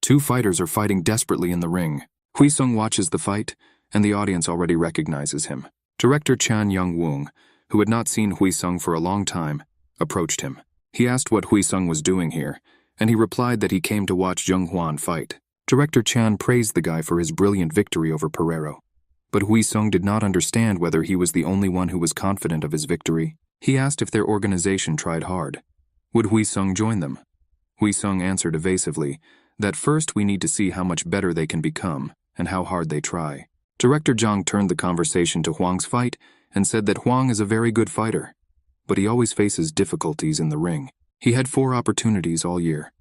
Two fighters are fighting desperately in the ring. Hui Sung watches the fight, and the audience already recognizes him. Director Chan Young-woong, who had not seen Hui Sung for a long time, approached him. He asked what Hui Sung was doing here, and he replied that he came to watch Jung Hwan fight. Director Chan praised the guy for his brilliant victory over Pereiro. But Hui Sung did not understand whether he was the only one who was confident of his victory. He asked if their organization tried hard. Would Hui Sung join them? Hui Sung answered evasively that first we need to see how much better they can become and how hard they try. Director Zhang turned the conversation to Huang's fight and said that Huang is a very good fighter, but he always faces difficulties in the ring. He had 4 opportunities all year.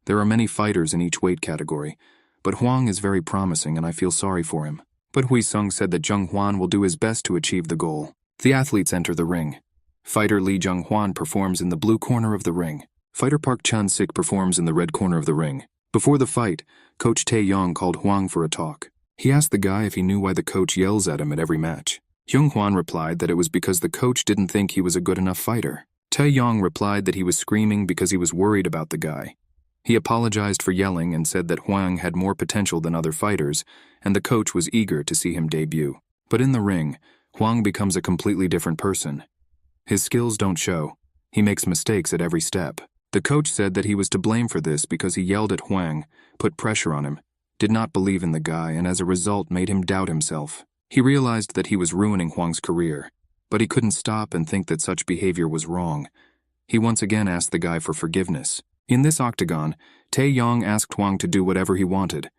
There are many fighters in each weight category, but Huang is very promising and I feel sorry for him. But Hui Sung said that Jung Hwan will do his best to achieve the goal. The athletes enter the ring. Fighter Lee Jung Hwan performs in the blue corner of the ring. Fighter Park Chan-sik performs in the red corner of the ring. Before the fight, Coach Tae-yong called Huang for a talk. He asked the guy if he knew why the coach yells at him at every match. Jung Hwan replied that it was because the coach didn't think he was a good enough fighter. Tae-yong replied that he was screaming because he was worried about the guy. He apologized for yelling and said that Huang had more potential than other fighters, and the coach was eager to see him debut. But in the ring, Huang becomes a completely different person. His skills don't show. He makes mistakes at every step. The coach said that he was to blame for this because he yelled at Huang, put pressure on him, did not believe in the guy, and as a result made him doubt himself. He realized that he was ruining Huang's career, but he couldn't stop and think that such behavior was wrong. He once again asked the guy for forgiveness. In this octagon, Tae-yong asked Huang to do whatever he wanted,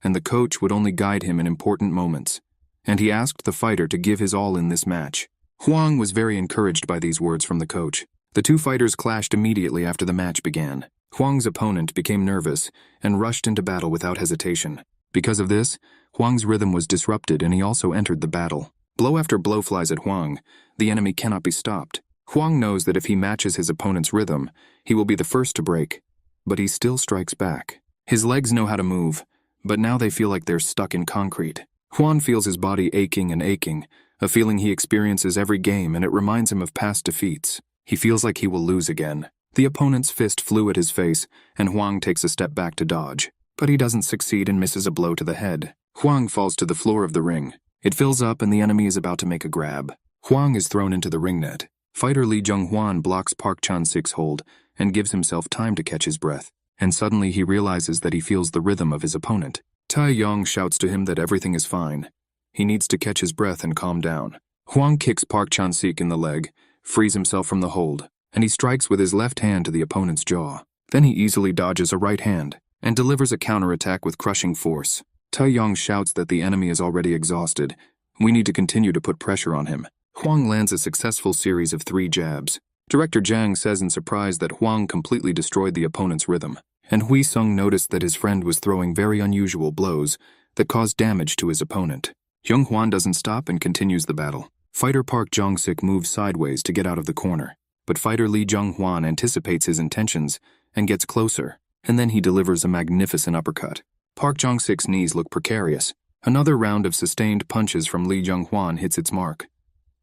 and the coach would only guide him in important moments. And he asked the fighter to give his all in this match. Huang was very encouraged by these words from the coach. The two fighters clashed immediately after the match began. Huang's opponent became nervous and rushed into battle without hesitation. Because of this, Huang's rhythm was disrupted and he also entered the battle. Blow after blow flies at Huang. The enemy cannot be stopped. Huang knows that if he matches his opponent's rhythm, he will be the first to break. But he still strikes back. His legs know how to move, but now they feel like they're stuck in concrete. Huang feels his body aching and aching, a feeling he experiences every game, and it reminds him of past defeats. He feels like he will lose again. The opponent's fist flew at his face, and Huang takes a step back to dodge. But he doesn't succeed and misses a blow to the head. Huang falls to the floor of the ring. It fills up and the enemy is about to make a grab. Huang is thrown into the ring net. Fighter Lee Jung Hwan blocks Park Chan-sik's hold and gives himself time to catch his breath. And suddenly he realizes that he feels the rhythm of his opponent. Tae-yong shouts to him that everything is fine. He needs to catch his breath and calm down. Huang kicks Park Chan-sik in the leg, frees himself from the hold, and he strikes with his left hand to the opponent's jaw. Then he easily dodges a right hand and delivers a counterattack with crushing force. Tae-yong shouts that the enemy is already exhausted. We need to continue to put pressure on him. Huang lands a successful series of 3 jabs. Director Zhang says in surprise that Huang completely destroyed the opponent's rhythm, and Hui Sung noticed that his friend was throwing very unusual blows that caused damage to his opponent. Jung Hwan doesn't stop and continues the battle. Fighter Park Jong-sik moves sideways to get out of the corner, but fighter Lee Jung Hwan anticipates his intentions and gets closer, and then he delivers a magnificent uppercut. Park Jong-sik's knees look precarious. Another round of sustained punches from Lee Jung Hwan hits its mark.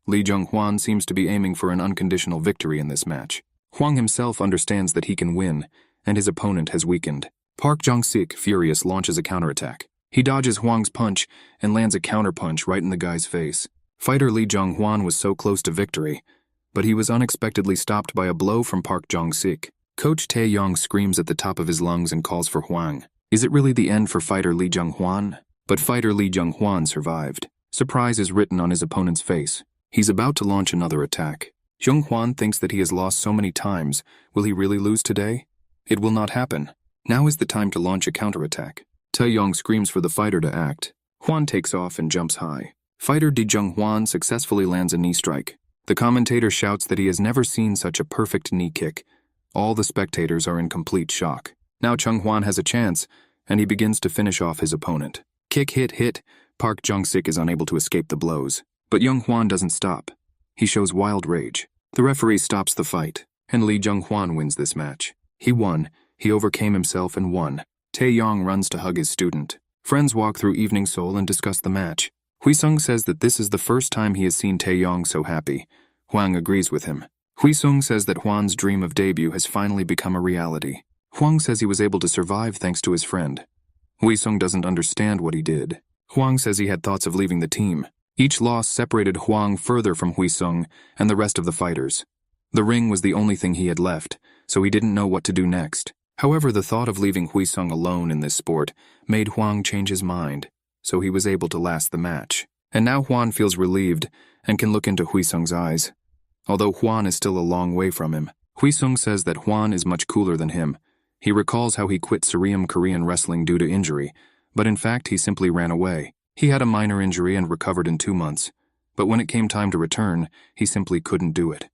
Lee Jung Hwan seems to be aiming for an unconditional victory in this match. Huang himself understands that he can win, and his opponent has weakened. Park Jong-sik, furious, launches a counterattack. He dodges Huang's punch and lands a counterpunch right in the guy's face. Fighter Lee Jung Hwan was so close to victory, but he was unexpectedly stopped by a blow from Park Jong-sik. Coach Tae-yong screams at the top of his lungs and calls for Huang. Is it really the end for fighter Lee Jung Hwan? But fighter Lee Jung Hwan survived. Surprise is written on his opponent's face. He's about to launch another attack. Jung Hwan thinks that he has lost so many times. Will he really lose today? It will not happen. Now is the time to launch a counterattack. Tae-yong screams for the fighter to act. Hwan takes off and jumps high. Fighter Lee Jung Hwan successfully lands a knee strike. The commentator shouts that he has never seen such a perfect knee kick. All the spectators are in complete shock. Now Chung Hwan has a chance, and he begins to finish off his opponent. Kick, hit. Park Jong-sik is unable to escape the blows. But Jung Hwan doesn't stop. He shows wild rage. The referee stops the fight, and Lee Jung Hwan wins this match. He won. He overcame himself and won. Tae-yong runs to hug his student. Friends walk through Evening Seoul and discuss the match. Hui Sung says that this is the first time he has seen Tae-yong so happy. Huang agrees with him. Hui Sung says that Hwan's dream of debut has finally become a reality. Huang says he was able to survive thanks to his friend. Hui Sung doesn't understand what he did. Huang says he had thoughts of leaving the team. Each loss separated Huang further from Hui Sung and the rest of the fighters. The ring was the only thing he had left, so he didn't know what to do next. However, the thought of leaving Hui Sung alone in this sport made Huang change his mind, so he was able to last the match. And now Huan feels relieved and can look into Hui Sung's eyes. Although Huan is still a long way from him, Hui Sung says that Huan is much cooler than him. He recalls how he quit Surium Korean wrestling due to injury, but in fact he simply ran away. He had a minor injury and recovered in 2 months, but when it came time to return, he simply couldn't do it.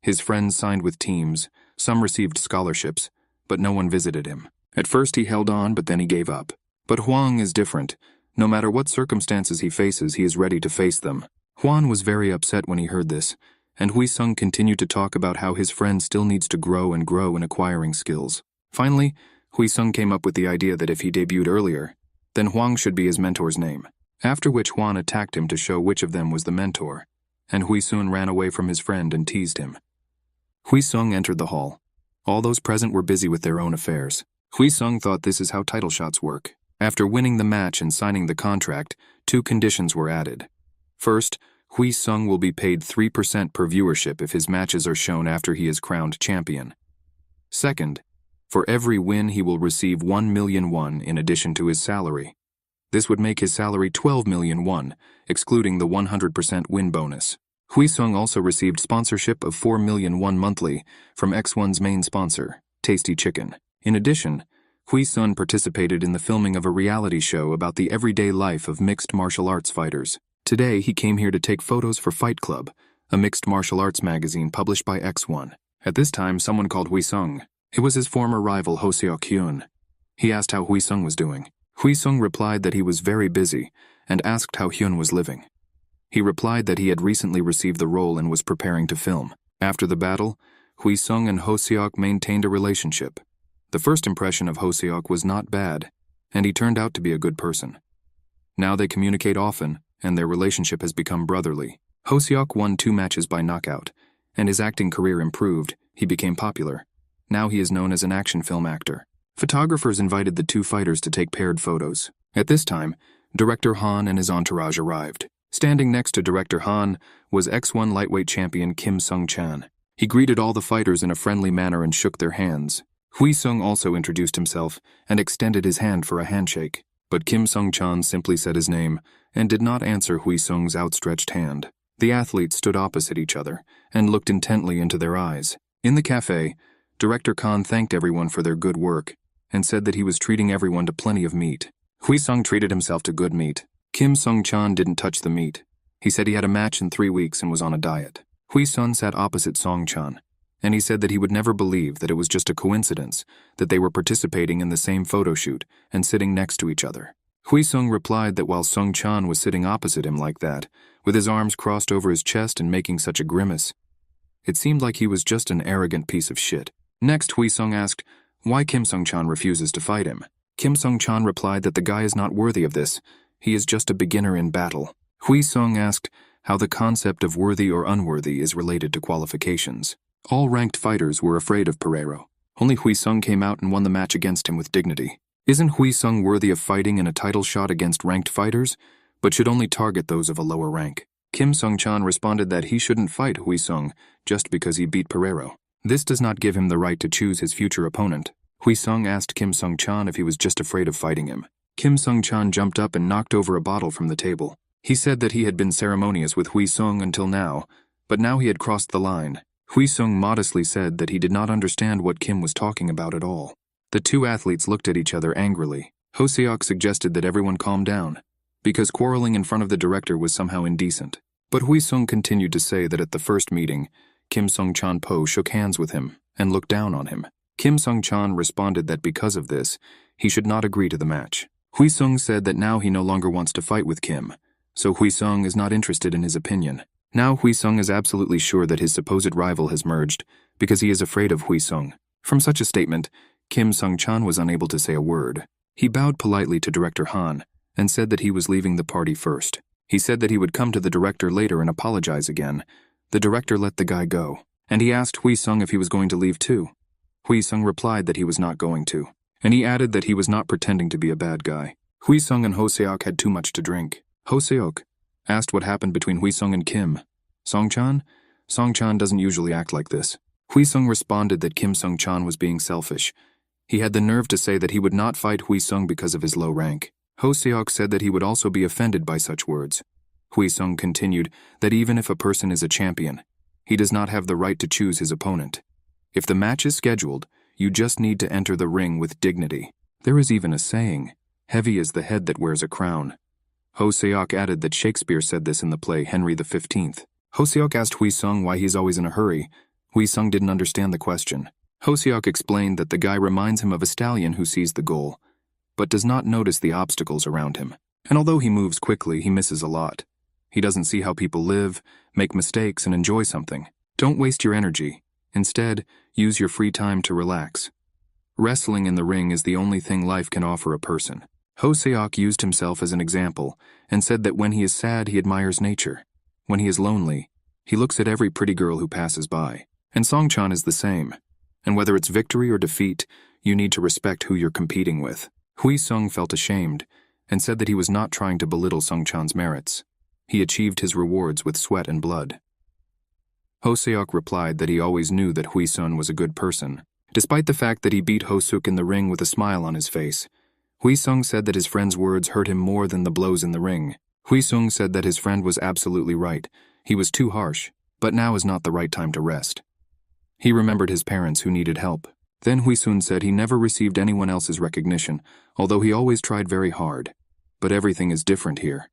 His friends signed with teams, some received scholarships, but no one visited him. At first he held on, but then he gave up. But Huang is different. No matter what circumstances he faces, he is ready to face them. Huan was very upset when he heard this, and Hui Sung continued to talk about how his friend still needs to grow in acquiring skills. Finally, Hui Sung came up with the idea that if he debuted earlier, then Huang should be his mentor's name. After which Huan attacked him to show which of them was the mentor, and Hui Sung ran away from his friend and teased him. Hui Sung entered the hall. All those present were busy with their own affairs. Hui Sung thought this is how title shots work. After winning the match and signing the contract, 2 conditions were added. First, Hui Sung will be paid 3% per viewership if his matches are shown after he is crowned champion. Second, for every win he will receive 1 million won in addition to his salary. This would make his salary 12 million won, excluding the 100% win bonus. Hui Sung also received sponsorship of 4 million won monthly from X1's main sponsor, Tasty Chicken. In addition, Hui Sung participated in the filming of a reality show about the everyday life of mixed martial arts fighters. Today, he came here to take photos for Fight Club, a mixed martial arts magazine published by X1. At this time, someone called Hui Sung. It was his former rival Hoseok Hyun. He asked how Hui Sung was doing. Hui Sung replied that he was very busy and asked how Hyun was living. He replied that he had recently received the role and was preparing to film. After the battle, Hui Sung and Hoseok maintained a relationship. The first impression of Hoseok was not bad, and he turned out to be a good person. Now they communicate often, and their relationship has become brotherly. Hoseok won 2 matches by knockout, and his acting career improved. He became popular. Now he is known as an action film actor. Photographers invited the 2 fighters to take paired photos. At this time, Director Han and his entourage arrived. Standing next to Director Han was X1 lightweight champion Kim Sung-chan. He greeted all the fighters in a friendly manner and shook their hands. Hui Sung also introduced himself and extended his hand for a handshake, but Kim Sung-chan simply said his name and did not answer Hui Sung's outstretched hand. The athletes stood opposite each other and looked intently into their eyes. In the cafe, Director Khan thanked everyone for their good work and said that he was treating everyone to plenty of meat. Hui Sung treated himself to good meat. Kim Sung-chan didn't touch the meat. He said he had a match in 3 weeks and was on a diet. Hui Sung sat opposite Song-chan, and he said that he would never believe that it was just a coincidence that they were participating in the same photo shoot and sitting next to each other. Hui Sung replied that while Sung-chan was sitting opposite him like that, with his arms crossed over his chest and making such a grimace, it seemed like he was just an arrogant piece of shit. Next, Hui Sung asked why Kim Sung-chan refuses to fight him. Kim Sung-chan replied that the guy is not worthy of this. He is just a beginner in battle. Hui Sung asked how the concept of worthy or unworthy is related to qualifications. All ranked fighters were afraid of Pereiro. Only Hui Sung came out and won the match against him with dignity. Isn't Hui Sung worthy of fighting in a title shot against ranked fighters, but should only target those of a lower rank? Kim Sung-chan responded that he shouldn't fight Hui Sung just because he beat Pereiro. This does not give him the right to choose his future opponent. Hui Sung asked Kim Sung-chan if he was just afraid of fighting him. Kim Sung-chan jumped up and knocked over a bottle from the table. He said that he had been ceremonious with Hui Sung until now, but now he had crossed the line. Hui Sung modestly said that he did not understand what Kim was talking about at all. The 2 athletes looked at each other angrily. Hoseok suggested that everyone calm down, because quarreling in front of the director was somehow indecent. But Hui Sung continued to say that at the first meeting, Kim Sung-chan Po shook hands with him and looked down on him. Kim Sung-chan responded that because of this, he should not agree to the match. Hui Sung said that now he no longer wants to fight with Kim, so Hui Sung is not interested in his opinion. Now Hui Sung is absolutely sure that his supposed rival has merged because he is afraid of Hui Sung. From such a statement, Kim Sung-chan was unable to say a word. He bowed politely to Director Han and said that he was leaving the party first. He said that he would come to the director later and apologize again. The director let the guy go, and he asked Hui Sung if he was going to leave too. Hui Sung replied that he was not going to. And he added that he was not pretending to be a bad guy. Hui Sung and Ho Seok had too much to drink. Ho Seok asked what happened between Hui Sung and Kim. Song-chan? Song-chan doesn't usually act like this. Hui Sung responded that Kim Sung-chan was being selfish. He had the nerve to say that he would not fight Hui Sung because of his low rank. Ho Seok said that he would also be offended by such words. Hui Sung continued that even if a person is a champion, he does not have the right to choose his opponent. If the match is scheduled, you just need to enter the ring with dignity. There is even a saying, heavy is the head that wears a crown. Ho Seok added that Shakespeare said this in the play Henry XV. Ho Seok asked Hui Sung why he's always in a hurry. Hui Sung didn't understand the question. Ho Seok explained that the guy reminds him of a stallion who sees the goal, but does not notice the obstacles around him. And although he moves quickly, he misses a lot. He doesn't see how people live, make mistakes, and enjoy something. Don't waste your energy. Instead, use your free time to relax. Wrestling in the ring is the only thing life can offer a person. Ho Seok used himself as an example and said that when he is sad, he admires nature. When he is lonely, he looks at every pretty girl who passes by. And Song-chan is the same. And whether it's victory or defeat, you need to respect who you're competing with. Hui Sung felt ashamed and said that he was not trying to belittle Song-chan's merits. He achieved his rewards with sweat and blood. Ho Seok replied that he always knew that Hui Sung was a good person. Despite the fact that he beat Ho Suk in the ring with a smile on his face, Hui Sung said that his friend's words hurt him more than the blows in the ring. Hui Sung said that his friend was absolutely right. He was too harsh, but now is not the right time to rest. He remembered his parents who needed help. Then Hui Sung said he never received anyone else's recognition, although he always tried very hard. But everything is different here.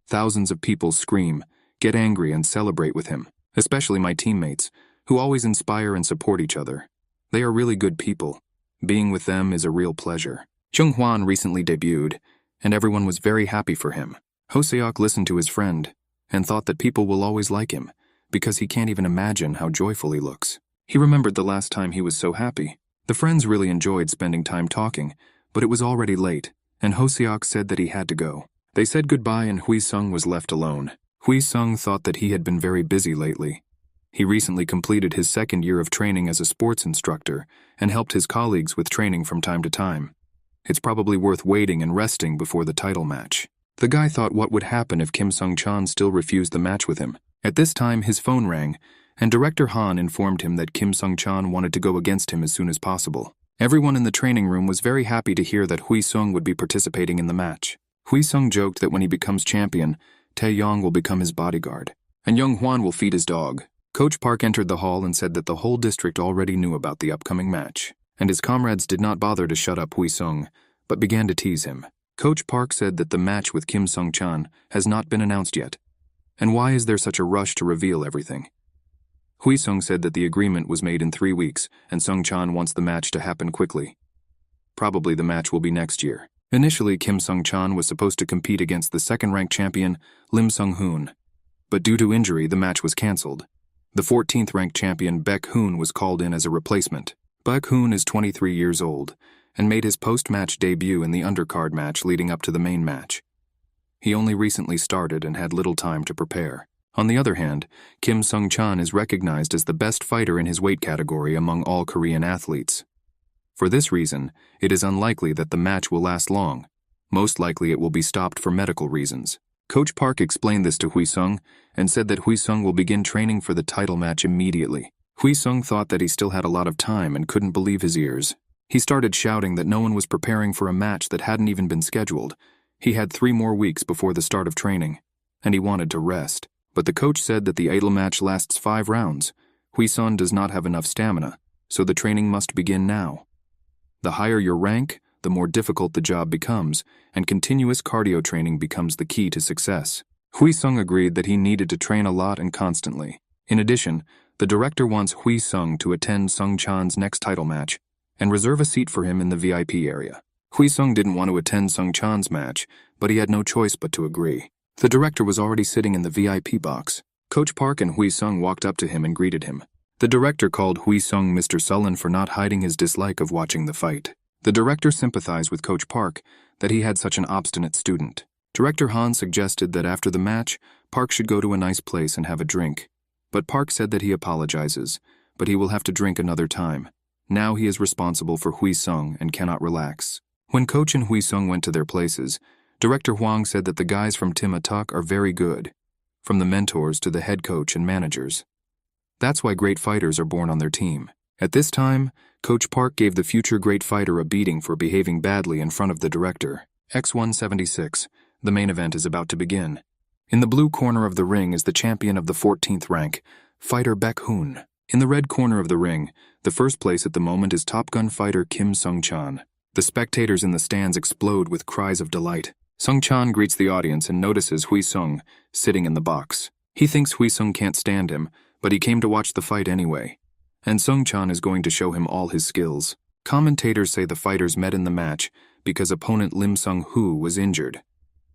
Thousands of people scream, get angry, and celebrate with him, especially my teammates, who always inspire and support each other. They are really good people. Being with them is a real pleasure. Chung Hwan recently debuted, and everyone was very happy for him. Ho Seok listened to his friend and thought that people will always like him because he can't even imagine how joyful he looks. He remembered the last time he was so happy. The friends really enjoyed spending time talking, but it was already late, and Ho Seok said that he had to go. They said goodbye and Hui Sung was left alone. Hui Sung thought that he had been very busy lately. He recently completed his second year of training as a sports instructor and helped his colleagues with training from time to time. It's probably worth waiting and resting before the title match. The guy thought what would happen if Kim Sung-chan still refused the match with him. At this time, his phone rang, and Director Han informed him that Kim Sung-chan wanted to go against him as soon as possible. Everyone in the training room was very happy to hear that Hui Sung would be participating in the match. Hui Sung joked that when he becomes champion, Tae-yong will become his bodyguard, and Young Hwan will feed his dog. Coach Park entered the hall and said that the whole district already knew about the upcoming match, and his comrades did not bother to shut up Hui Sung, but began to tease him. Coach Park said that the match with Kim Sung-chan has not been announced yet. And why is there such a rush to reveal everything? Hui Sung said that the agreement was made in 3 weeks, and Sung-chan wants the match to happen quickly. Probably the match will be next year. Initially, Kim Sung-chan was supposed to compete against the second-ranked champion, Lim Sung-hoon. But due to injury, the match was cancelled. The 14th-ranked champion, Baek-hoon, was called in as a replacement. Baek-hoon is 23 years old and made his post-match debut in the undercard match leading up to the main match. He only recently started and had little time to prepare. On the other hand, Kim Sung-chan is recognized as the best fighter in his weight category among all Korean athletes. For this reason, it is unlikely that the match will last long. Most likely it will be stopped for medical reasons. Coach Park explained this to Hui Sung and said that Hui Sung will begin training for the title match immediately. Hui Sung thought that he still had a lot of time and couldn't believe his ears. He started shouting that no one was preparing for a match that hadn't even been scheduled. He had 3 more weeks before the start of training, and he wanted to rest. But the coach said that the idol match lasts 5 rounds. Hui Sung does not have enough stamina, so the training must begin now. The higher your rank, the more difficult the job becomes, and continuous cardio training becomes the key to success. Hui Sung agreed that he needed to train a lot and constantly. In addition, the director wants Hui Sung to attend Sung-chan's next title match and reserve a seat for him in the VIP area. Hui Sung didn't want to attend Sung-chan's match, but he had no choice but to agree. The director was already sitting in the VIP box. Coach Park and Hui Sung walked up to him and greeted him. The director called Hui Sung Mr. Sullen for not hiding his dislike of watching the fight. The director sympathized with Coach Park that he had such an obstinate student. Director Han suggested that after the match, Park should go to a nice place and have a drink. But Park said that he apologizes, but he will have to drink another time. Now he is responsible for Hui Sung and cannot relax. When Coach and Hui Sung went to their places, Director Huang said that the guys from Team Attack are very good, from the mentors to the head coach and managers. That's why great fighters are born on their team. At this time, Coach Park gave the future great fighter a beating for behaving badly in front of the director. X176, the main event is about to begin. In the blue corner of the ring is the champion of the 14th rank, fighter Baek Hoon. In the red corner of the ring, the first place at the moment is Top Gun fighter Kim Sung-chan. The spectators in the stands explode with cries of delight. Sung-chan greets the audience and notices Hui Sung sitting in the box. He thinks Hui Sung can't stand him, but he came to watch the fight anyway. And Sung-chan is going to show him all his skills. Commentators say the fighters met in the match because opponent Lim Sung-hoo was injured.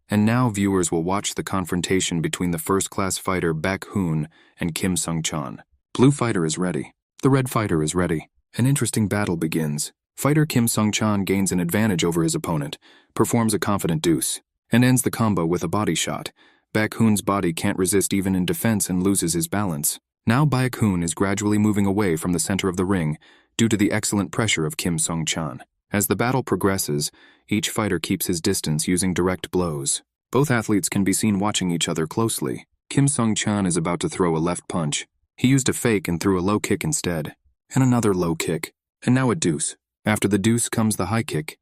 And now viewers will watch the confrontation between the first-class fighter Baek Hoon and Kim Sung-chan. Blue fighter is ready. The red fighter is ready. An interesting battle begins. Fighter Kim Sung-chan gains an advantage over his opponent, performs a confident deuce, and ends the combo with a body shot. Baek Hoon's body can't resist even in defense and loses his balance. Now Baek Hoon is gradually moving away from the center of the ring due to the excellent pressure of Kim Sung-chan. As the battle progresses, each fighter keeps his distance using direct blows. Both athletes can be seen watching each other closely. Kim Sung-chan is about to throw a left punch. He used a fake and threw a low kick instead. And another low kick. And now a deuce. After the deuce comes the high kick.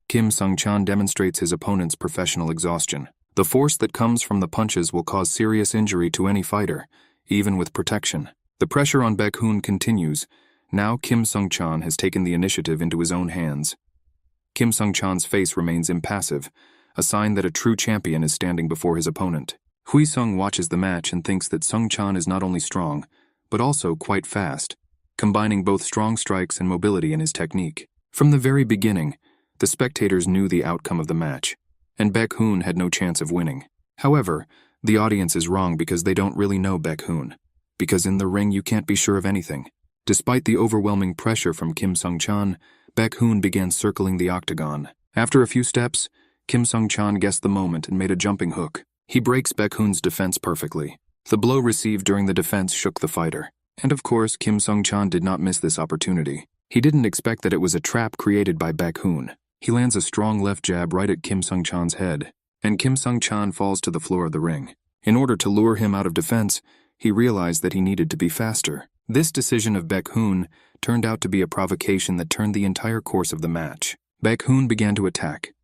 Kim Sung-chan demonstrates his opponent's professional exhaustion. The force that comes from the punches will cause serious injury to any fighter, even with protection. The pressure on Baek Hoon continues. Now Kim Sung-chan has taken the initiative into his own hands. Kim Sung-chan's face remains impassive, a sign that a true champion is standing before his opponent. Hui Sung watches the match and thinks that Sung-chan is not only strong, but also quite fast, combining both strong strikes and mobility in his technique. From the very beginning, the spectators knew the outcome of the match, and Baek Hoon had no chance of winning. However, the audience is wrong because they don't really know Baek Hoon, because in the ring you can't be sure of anything. Despite the overwhelming pressure from Kim Sung-chan, Baek Hoon began circling the octagon. After a few steps, Kim Sung-chan guessed the moment and made a jumping hook. He breaks Baek Hoon's defense perfectly. The blow received during the defense shook the fighter. And of course, Kim Sung-chan did not miss this opportunity. He didn't expect that it was a trap created by Baek Hoon. He lands a strong left jab right at Kim Sung-chan's head, and Kim Sung-chan falls to the floor of the ring. In order to lure him out of defense, he realized that he needed to be faster. This decision of Baek Hoon turned out to be a provocation that turned the entire course of the match. Baek Hoon began to attack.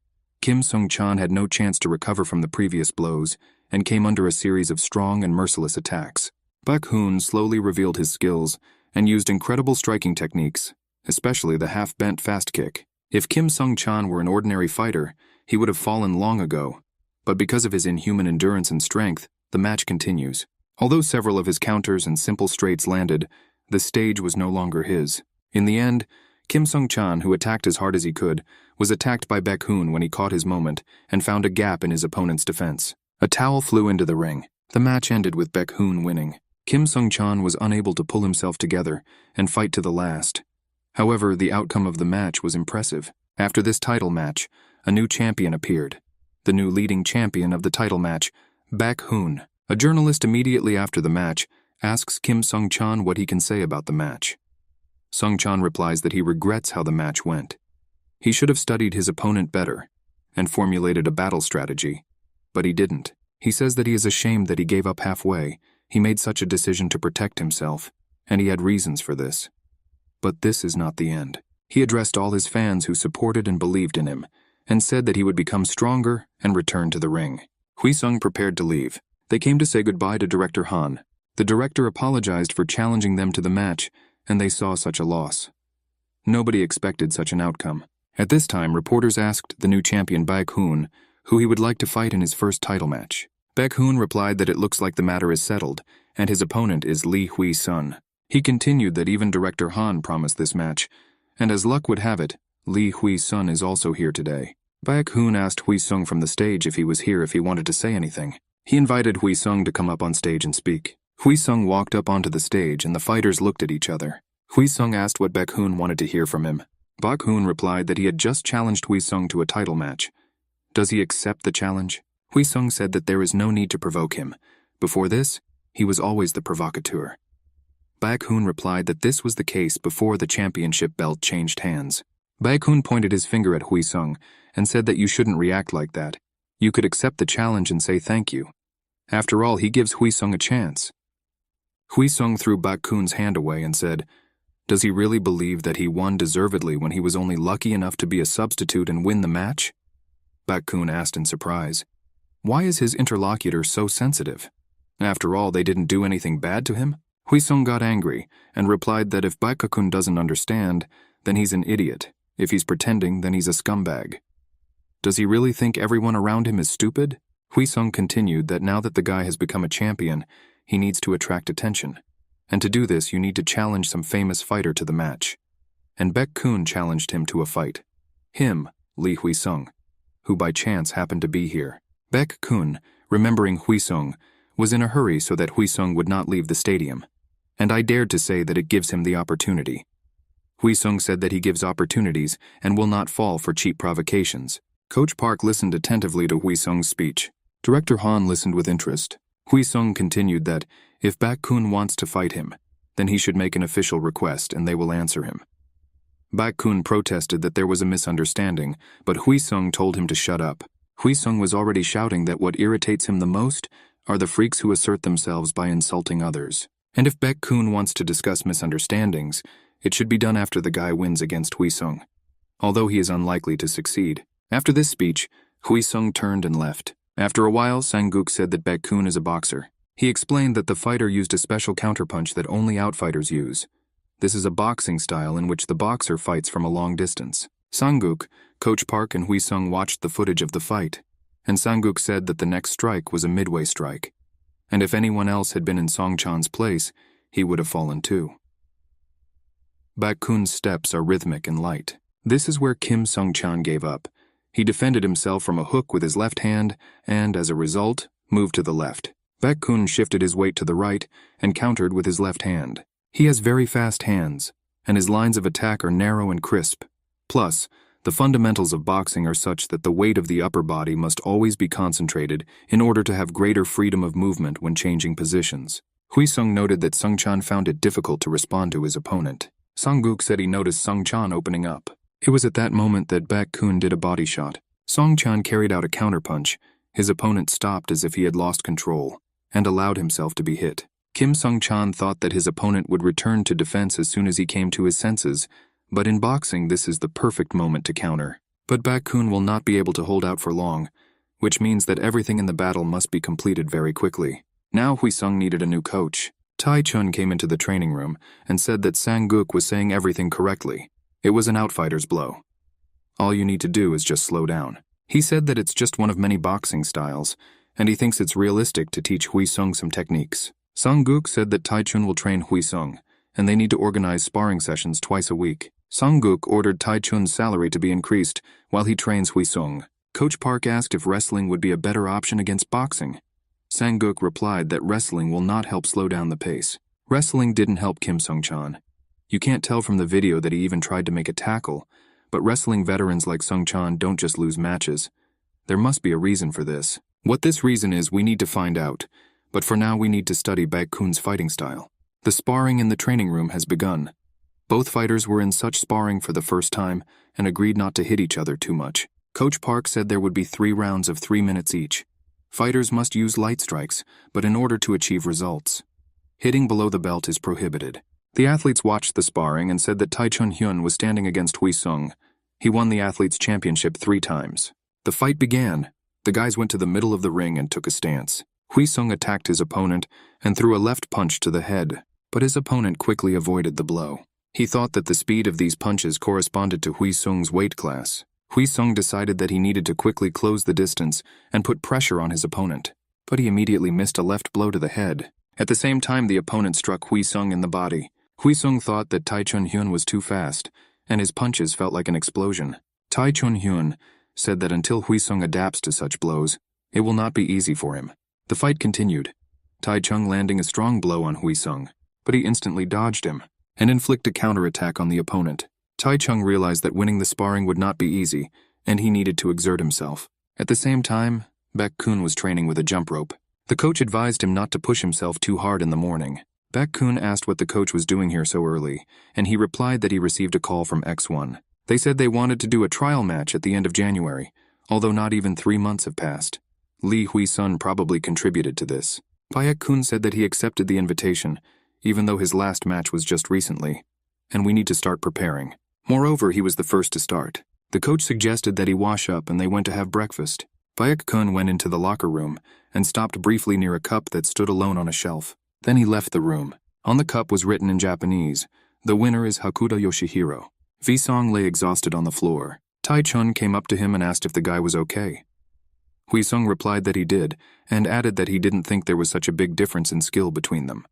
Kim Sung-chan had no chance to recover from the previous blows and came under a series of strong and merciless attacks. Baek Hoon slowly revealed his skills and used incredible striking techniques, especially the half-bent fast kick. If Kim Sung-chan were an ordinary fighter, he would have fallen long ago. But because of his inhuman endurance and strength, the match continues. Although several of his counters and simple straights landed, the stage was no longer his. In the end, Kim Sung-chan, who attacked as hard as he could, was attacked by Baek Hoon when he caught his moment and found a gap in his opponent's defense. A towel flew into the ring. The match ended with Baek Hoon winning. Kim Sung-chan was unable to pull himself together and fight to the last. However, the outcome of the match was impressive. After this title match, a new champion appeared. The new leading champion of the title match, Baek Hoon. A journalist immediately after the match asks Kim Sung-chan what he can say about the match. Sung-chan replies that he regrets how the match went. He should have studied his opponent better and formulated a battle strategy, but he didn't. He says that he is ashamed that he gave up halfway. He made such a decision to protect himself, and he had reasons for this. But this is not the end. He addressed all his fans who supported and believed in him, and said that he would become stronger and return to the ring. Hui Sung prepared to leave. They came to say goodbye to Director Han. The director apologized for challenging them to the match, and they saw such a loss. Nobody expected such an outcome. At this time, reporters asked the new champion Baek Hoon who he would like to fight in his first title match. Baek Hoon replied that it looks like the matter is settled, and his opponent is Lee Hui-sun. He continued that even Director Han promised this match, and as luck would have it, Lee Hui-sun is also here today. Baek Hoon asked Hui Sung from the stage if he was here if he wanted to say anything. He invited Hui Sung to come up on stage and speak. Hui Sung walked up onto the stage and the fighters looked at each other. Hui Sung asked what Baek Hoon wanted to hear from him. Baek Hoon replied that he had just challenged Hui Sung to a title match. Does he accept the challenge? Hui Sung said that there is no need to provoke him. Before this, he was always the provocateur. Baek-hoon replied that this was the case before the championship belt changed hands. Baek-hoon pointed his finger at Hui-sung and said that you shouldn't react like that. You could accept the challenge and say thank you. After all, he gives Hui-sung a chance. Hui-sung threw Baek-hoon's hand away and said, "Does he really believe that he won deservedly when he was only lucky enough to be a substitute and win the match?" Baek-hoon asked in surprise. Why is his interlocutor so sensitive? After all, they didn't do anything bad to him? Hui-sung got angry and replied that if Baek-hoon doesn't understand, then he's an idiot. If he's pretending, then he's a scumbag. Does he really think everyone around him is stupid? Hui-sung continued that now that the guy has become a champion, he needs to attract attention. And to do this, you need to challenge some famous fighter to the match. And Baek-hoon challenged him to a fight. Him, Lee Hui-sung, who by chance happened to be here. Baek-hoon, remembering Hui-sung, was in a hurry so that Hui-sung would not leave the stadium. And I dared to say that it gives him the opportunity. Hui-sung said that he gives opportunities and will not fall for cheap provocations. Coach Park listened attentively to Hui-sung's speech. Director Han listened with interest. Hui-sung continued that if Baek-hoon wants to fight him, then he should make an official request and they will answer him. Baek-hoon protested that there was a misunderstanding, but Hui-sung told him to shut up. Hui-sung was already shouting that what irritates him the most are the freaks who assert themselves by insulting others. And if Baek-hoon wants to discuss misunderstandings, it should be done after the guy wins against Hui-sung, although he is unlikely to succeed. After this speech, Hui-sung turned and left. After a while, Sang-guk said that Baek-hoon is a boxer. He explained that the fighter used a special counterpunch that only outfighters use. This is a boxing style in which the boxer fights from a long distance. Sang-guk, Coach Park and Hui-sung watched the footage of the fight, and Sang-guk said that the next strike was a midway strike, and if anyone else had been in Song-chan's place, he would have fallen too. Baek-hoon's steps are rhythmic and light. This is where Kim Sung-chan gave up. He defended himself from a hook with his left hand and, as a result, moved to the left. Baek-hoon shifted his weight to the right and countered with his left hand. He has very fast hands, and his lines of attack are narrow and crisp. Plus, the fundamentals of boxing are such that the weight of the upper body must always be concentrated in order to have greater freedom of movement when changing positions. Hui-sung noted that Sung-chan found it difficult to respond to his opponent. Sang-guk said he noticed Sung-chan opening up. It was at that moment that Baek-hoon did a body shot. Sung-chan carried out a counterpunch. His opponent stopped as if he had lost control and allowed himself to be hit. Kim Sung-chan thought that his opponent would return to defense as soon as he came to his senses, but in boxing this is the perfect moment to counter. But Baek-hoon will not be able to hold out for long, which means that everything in the battle must be completed very quickly. Now Hui-sung needed a new coach. Tai-chun came into the training room and said that Sang-guk was saying everything correctly. It was an outfighter's blow. All you need to do is just slow down. He said that it's just one of many boxing styles, and he thinks it's realistic to teach Hui-sung some techniques. Sang-guk said that Tai-chun will train Hui-sung, and they need to organize sparring sessions twice a week. Sang-guk ordered Tai-chun's salary to be increased while he trains Hui-sung. Coach Park asked if wrestling would be a better option against boxing. Sang-guk replied that wrestling will not help slow down the pace. Wrestling didn't help Kim Sung-chan. You can't tell from the video that he even tried to make a tackle, but wrestling veterans like Sung-chan don't just lose matches. There must be a reason for this. What this reason is, we need to find out, but for now we need to study Baek-hoon's fighting style. The sparring in the training room has begun. Both fighters were in such sparring for the first time and agreed not to hit each other too much. Coach Park said there would be 3 rounds of 3 minutes each. Fighters must use light strikes, but in order to achieve results, hitting below the belt is prohibited. The athletes watched the sparring and said that Tai Chun-hyun was standing against Hui-sung. He won the athletes' championship 3 times. The fight began. The guys went to the middle of the ring and took a stance. Hui-sung attacked his opponent and threw a left punch to the head, but his opponent quickly avoided the blow. He thought that the speed of these punches corresponded to Hui-sung's weight class. Hui-sung decided that he needed to quickly close the distance and put pressure on his opponent, but he immediately missed a left blow to the head. At the same time, the opponent struck Hui-sung in the body. Hui-sung thought that Tai Chun-hyun was too fast, and his punches felt like an explosion. Tai Chun-hyun said that until Hui-sung adapts to such blows, it will not be easy for him. The fight continued, Tai Chung landing a strong blow on Hui-sung, but he instantly dodged him and inflicted a counterattack on the opponent. Tai Chung realized that winning the sparring would not be easy, and he needed to exert himself. At the same time, Baek-hoon was training with a jump rope. The coach advised him not to push himself too hard in the morning. Baek-kun asked what the coach was doing here so early, and he replied that he received a call from X1. They said they wanted to do a trial match at the end of January, although not even 3 months have passed. Lee Hui-sun probably contributed to this. Baek-kun said that he accepted the invitation, even though his last match was just recently, and we need to start preparing. Moreover, he was the first to start. The coach suggested that he wash up and they went to have breakfast. Baek-kun went into the locker room and stopped briefly near a cup that stood alone on a shelf. Then he left the room. On the cup was written in Japanese, "The winner is Hakuda Yoshihiro." Visong lay exhausted on the floor. Tai-chun came up to him and asked if the guy was okay. Huisung replied that he did, and added that he didn't think there was such a big difference in skill between them.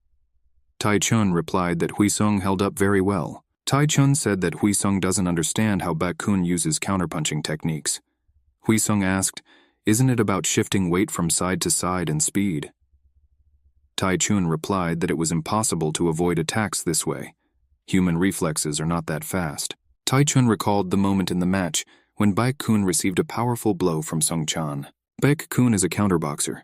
Tai-chun replied that Huisung held up very well. Tai-chun said that Huisung doesn't understand how Baek-kun uses counterpunching techniques. Huisung asked, "Isn't it about shifting weight from side to side and speed?" Tai-chun replied that it was impossible to avoid attacks this way. Human reflexes are not that fast. Tai-chun recalled the moment in the match when Baek-kun received a powerful blow from Sung-chan. Baek-kun is a counterboxer.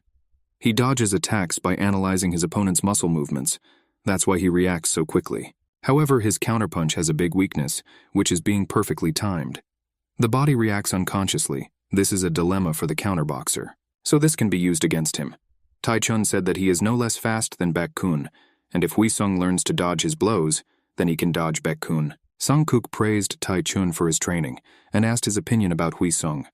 He dodges attacks by analyzing his opponent's muscle movements. That's why he reacts so quickly. However, his counterpunch has a big weakness, which is being perfectly timed. The body reacts unconsciously. This is a dilemma for the counterboxer. So this can be used against him. Tai-chun said that he is no less fast than Baek-kun, and if Huisung learns to dodge his blows, then he can dodge Baek-kun. Sung-kuk praised Tai-chun for his training and asked his opinion about Huisung.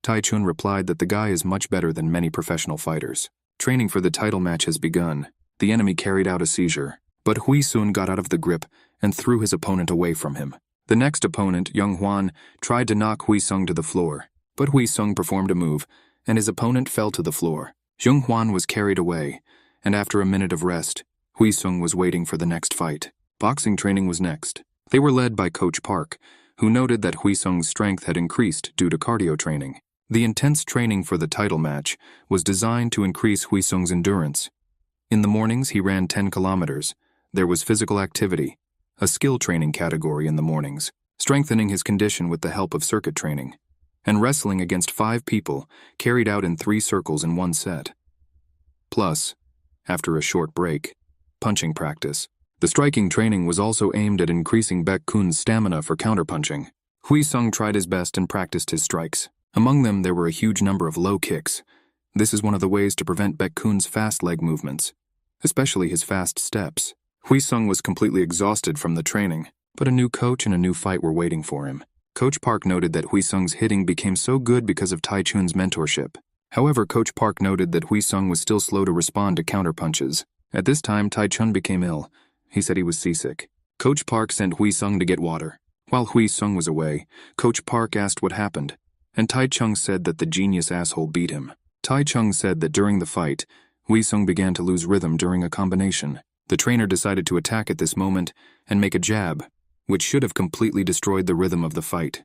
Tai-chun replied that the guy is much better than many professional fighters. Training for the title match has begun. The enemy carried out a seizure, but Huisung got out of the grip and threw his opponent away from him. The next opponent, Young Hwan, tried to knock Huisung to the floor, but Huisung performed a move, and his opponent fell to the floor. Jung Hwan was carried away, and after a minute of rest, Huisung was waiting for the next fight. Boxing training was next. They were led by Coach Park, who noted that Huisung's strength had increased due to cardio training. The intense training for the title match was designed to increase Huisung's endurance. In the mornings, he ran 10 kilometers. There was physical activity, a skill training category in the mornings, strengthening his condition with the help of circuit training, and wrestling against 5 people carried out in 3 circles in 1 set. Plus, after a short break, punching practice. The striking training was also aimed at increasing Baek-kun's stamina for counterpunching. Huisung tried his best and practiced his strikes. Among them, there were a huge number of low kicks. This is one of the ways to prevent Baek-kun's fast leg movements, especially his fast steps. Huisung was completely exhausted from the training, but a new coach and a new fight were waiting for him. Coach Park noted that Huisung's hitting became so good because of Tai-chun's mentorship. However, Coach Park noted that Huisung was still slow to respond to counterpunches. At this time, Tai-chun became ill. He said he was seasick. Coach Park sent Huisung to get water. While Huisung was away, Coach Park asked what happened, and Tai-chung said that the genius asshole beat him. Tai-chung said that during the fight, Huisung began to lose rhythm during a combination. The trainer decided to attack at this moment and make a jab, which should have completely destroyed the rhythm of the fight.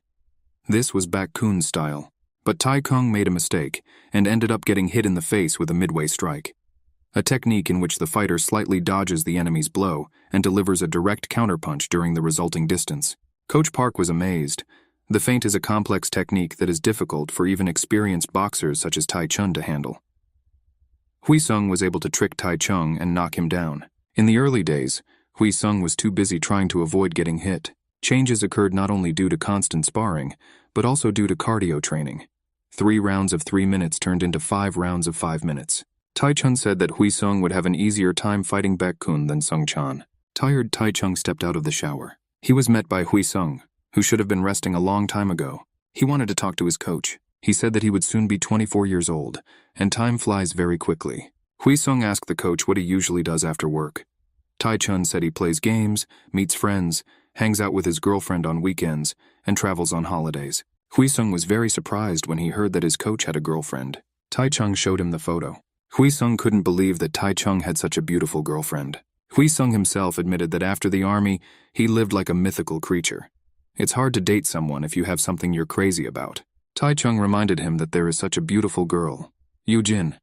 This was Baek-kun's style, but Tai-kung made a mistake and ended up getting hit in the face with a midway strike, a technique in which the fighter slightly dodges the enemy's blow and delivers a direct counterpunch during the resulting distance. Coach Park was amazed. The feint is a complex technique that is difficult for even experienced boxers such as Tai-chun to handle. Huisung was able to trick Tai-chung and knock him down. In the early days, Huisung was too busy trying to avoid getting hit. Changes occurred not only due to constant sparring, but also due to cardio training. 3 rounds of 3 minutes turned into 5 rounds of 5 minutes. Tai-chun said that Huisung would have an easier time fighting Baek-kun than Sung-chan. Tired, Tai-chung stepped out of the shower. He was met by Huisung, who should have been resting a long time ago. He wanted to talk to his coach. He said that he would soon be 24 years old, and time flies very quickly. Huisung asked the coach what he usually does after work. Tai-chun said he plays games, meets friends, hangs out with his girlfriend on weekends, and travels on holidays. Huisung was very surprised when he heard that his coach had a girlfriend. Tai-chung showed him the photo. Huisung couldn't believe that Tai-chung had such a beautiful girlfriend. Huisung himself admitted that after the army, he lived like a mythical creature. It's hard to date someone if you have something you're crazy about. Tai-chung reminded him that there is such a beautiful girl. Yu-jin.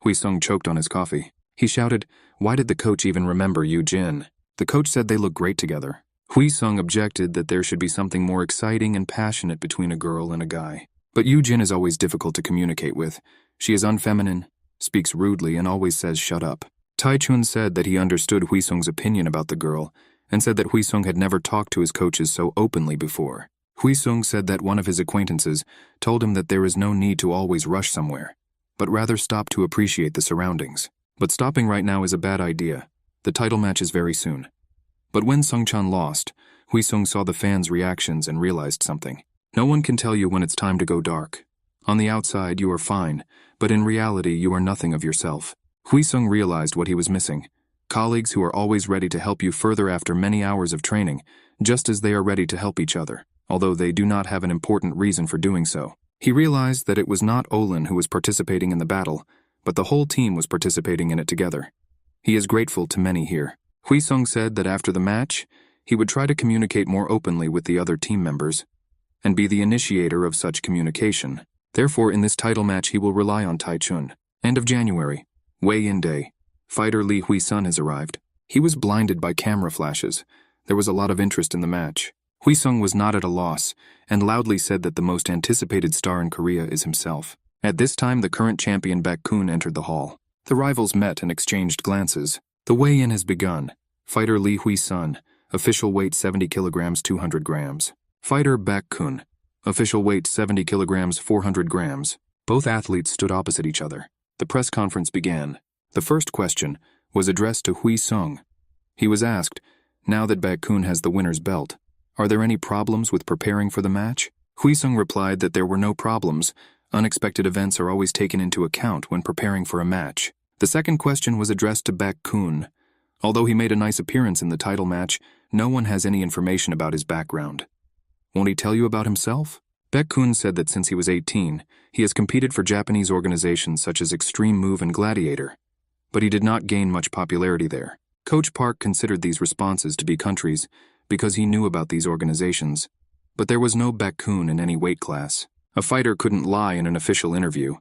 Huisung choked on his coffee. He shouted, "Why did the coach even remember Yu-jin?" The coach said they look great together. Huisung objected that there should be something more exciting and passionate between a girl and a guy. But Yu-jin is always difficult to communicate with. She is unfeminine, speaks rudely, and always says shut up. Tai-chun said that he understood Hui-sung's opinion about the girl and said that Hui-sung had never talked to his coaches so openly before. Hui-sung said that one of his acquaintances told him that there is no need to always rush somewhere, but rather stop to appreciate the surroundings. But stopping right now is a bad idea. The title match is very soon. But when Sung-chan lost, Hui-sung saw the fans' reactions and realized something. No one can tell you when it's time to go dark. On the outside, you are fine, but in reality, you are nothing of yourself. Hui-sung realized what he was missing. Colleagues who are always ready to help you further after many hours of training, just as they are ready to help each other, although they do not have an important reason for doing so. He realized that it was not Olin who was participating in the battle, but the whole team was participating in it together. He is grateful to many here. Hui-sung said that after the match, he would try to communicate more openly with the other team members and be the initiator of such communication. Therefore, in this title match, he will rely on Tai-chun. End of January. Weigh-in day. Fighter Lee Hui-sun has arrived. He was blinded by camera flashes. There was a lot of interest in the match. Hui-sung was not at a loss and loudly said that the most anticipated star in Korea is himself. At this time, the current champion Baek-kun entered the hall. The rivals met and exchanged glances. The weigh-in has begun. Fighter Lee Hui-sun, official weight 70 kilograms 200 grams. Fighter Baek-kun, official weight 70 kilograms 400 grams. Both athletes stood opposite each other. The press conference began. The first question was addressed to Hui-sung. He was asked, now that Baek-kun has the winner's belt, are there any problems with preparing for the match? Hui-sung replied that there were no problems. Unexpected events are always taken into account when preparing for a match. The second question was addressed to Baek-kun. Although he made a nice appearance in the title match, no one has any information about his background. Won't he tell you about himself? Baek-kun said that since he was 18, he has competed for Japanese organizations such as Extreme Move and Gladiator, but he did not gain much popularity there. Coach Park considered these responses to be countries because he knew about these organizations, but there was no Baek-kun in any weight class. A fighter couldn't lie in an official interview.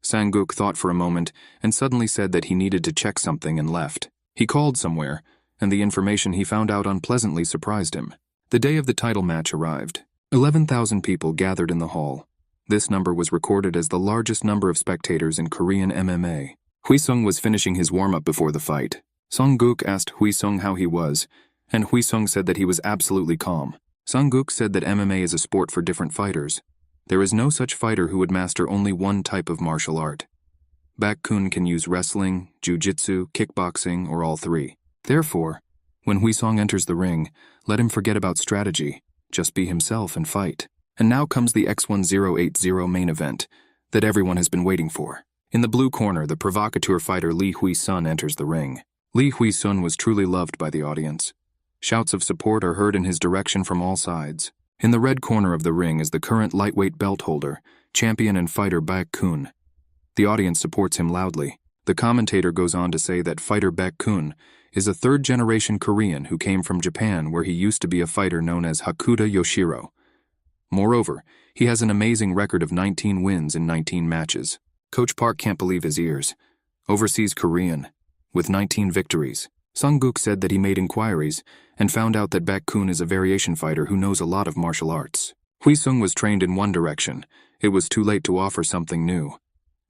Sang-guk thought for a moment and suddenly said that he needed to check something and left. He called somewhere, and the information he found out unpleasantly surprised him. The day of the title match arrived. 11,000 people gathered in the hall. This number was recorded as the largest number of spectators in Korean MMA. Hui-sung was finishing his warm-up before the fight. Sang-guk asked Hui-sung how he was, and Hui-sung said that he was absolutely calm. Sang-guk said that MMA is a sport for different fighters. There is no such fighter who would master only one type of martial art. Baek-kun can use wrestling, jiu-jitsu, kickboxing, or all three. Therefore, when Hui-sung enters the ring, let him forget about strategy. Just be himself and fight. And now comes the X1080 main event that everyone has been waiting for. In the blue corner, the provocateur fighter Lee Hui-sun enters the ring. Lee Hui-sun was truly loved by the audience. Shouts of support are heard in his direction from all sides. In the red corner of the ring is the current lightweight belt holder, champion and fighter Baek-kun. The audience supports him loudly. The commentator goes on to say that fighter Baek-kun is a third-generation Korean who came from Japan, where he used to be a fighter known as Hakuda Yoshiro. Moreover, he has an amazing record of 19 wins in 19 matches. Coach Park can't believe his ears. Overseas Korean, with 19 victories. Sang-guk said that he made inquiries and found out that Baek-kun is a variation fighter who knows a lot of martial arts. Hui-sung was trained in one direction. It was too late to offer something new.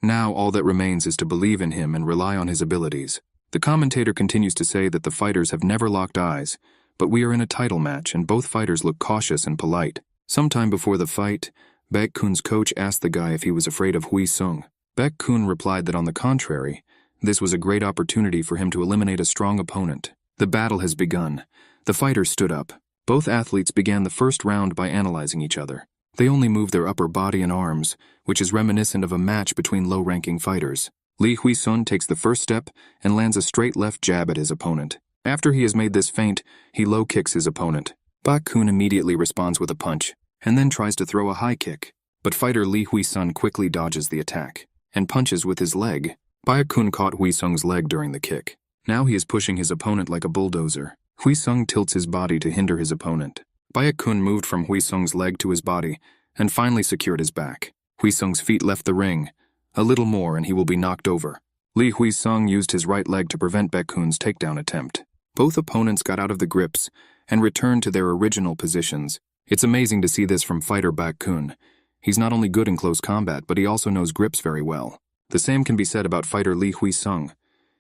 Now all that remains is to believe in him and rely on his abilities. The commentator continues to say that the fighters have never locked eyes, but we are in a title match and both fighters look cautious and polite. Sometime before the fight, Baek-kun's coach asked the guy if he was afraid of Hui-sung. Baek-kun replied that on the contrary, this was a great opportunity for him to eliminate a strong opponent. The battle has begun. The fighters stood up. Both athletes began the first round by analyzing each other. They only moved their upper body and arms, which is reminiscent of a match between low-ranking fighters. Lee Hui-sun takes the first step and lands a straight left jab at his opponent. After he has made this feint, he low kicks his opponent. Baek-kun immediately responds with a punch, and then tries to throw a high kick. But fighter Lee Hui-sun quickly dodges the attack, and punches with his leg. Baek-kun caught Hui-sung's leg during the kick. Now he is pushing his opponent like a bulldozer. Hui-sung tilts his body to hinder his opponent. Baek-kun moved from Hui-sung's leg to his body, and finally secured his back. Hui-sung's feet left the ring. A little more and he will be knocked over. Lee Hui-sung used his right leg to prevent Baek-kun's takedown attempt. Both opponents got out of the grips and returned to their original positions. It's amazing to see this from fighter Baek-kun. He's not only good in close combat, but he also knows grips very well. The same can be said about fighter Lee Hui-sung.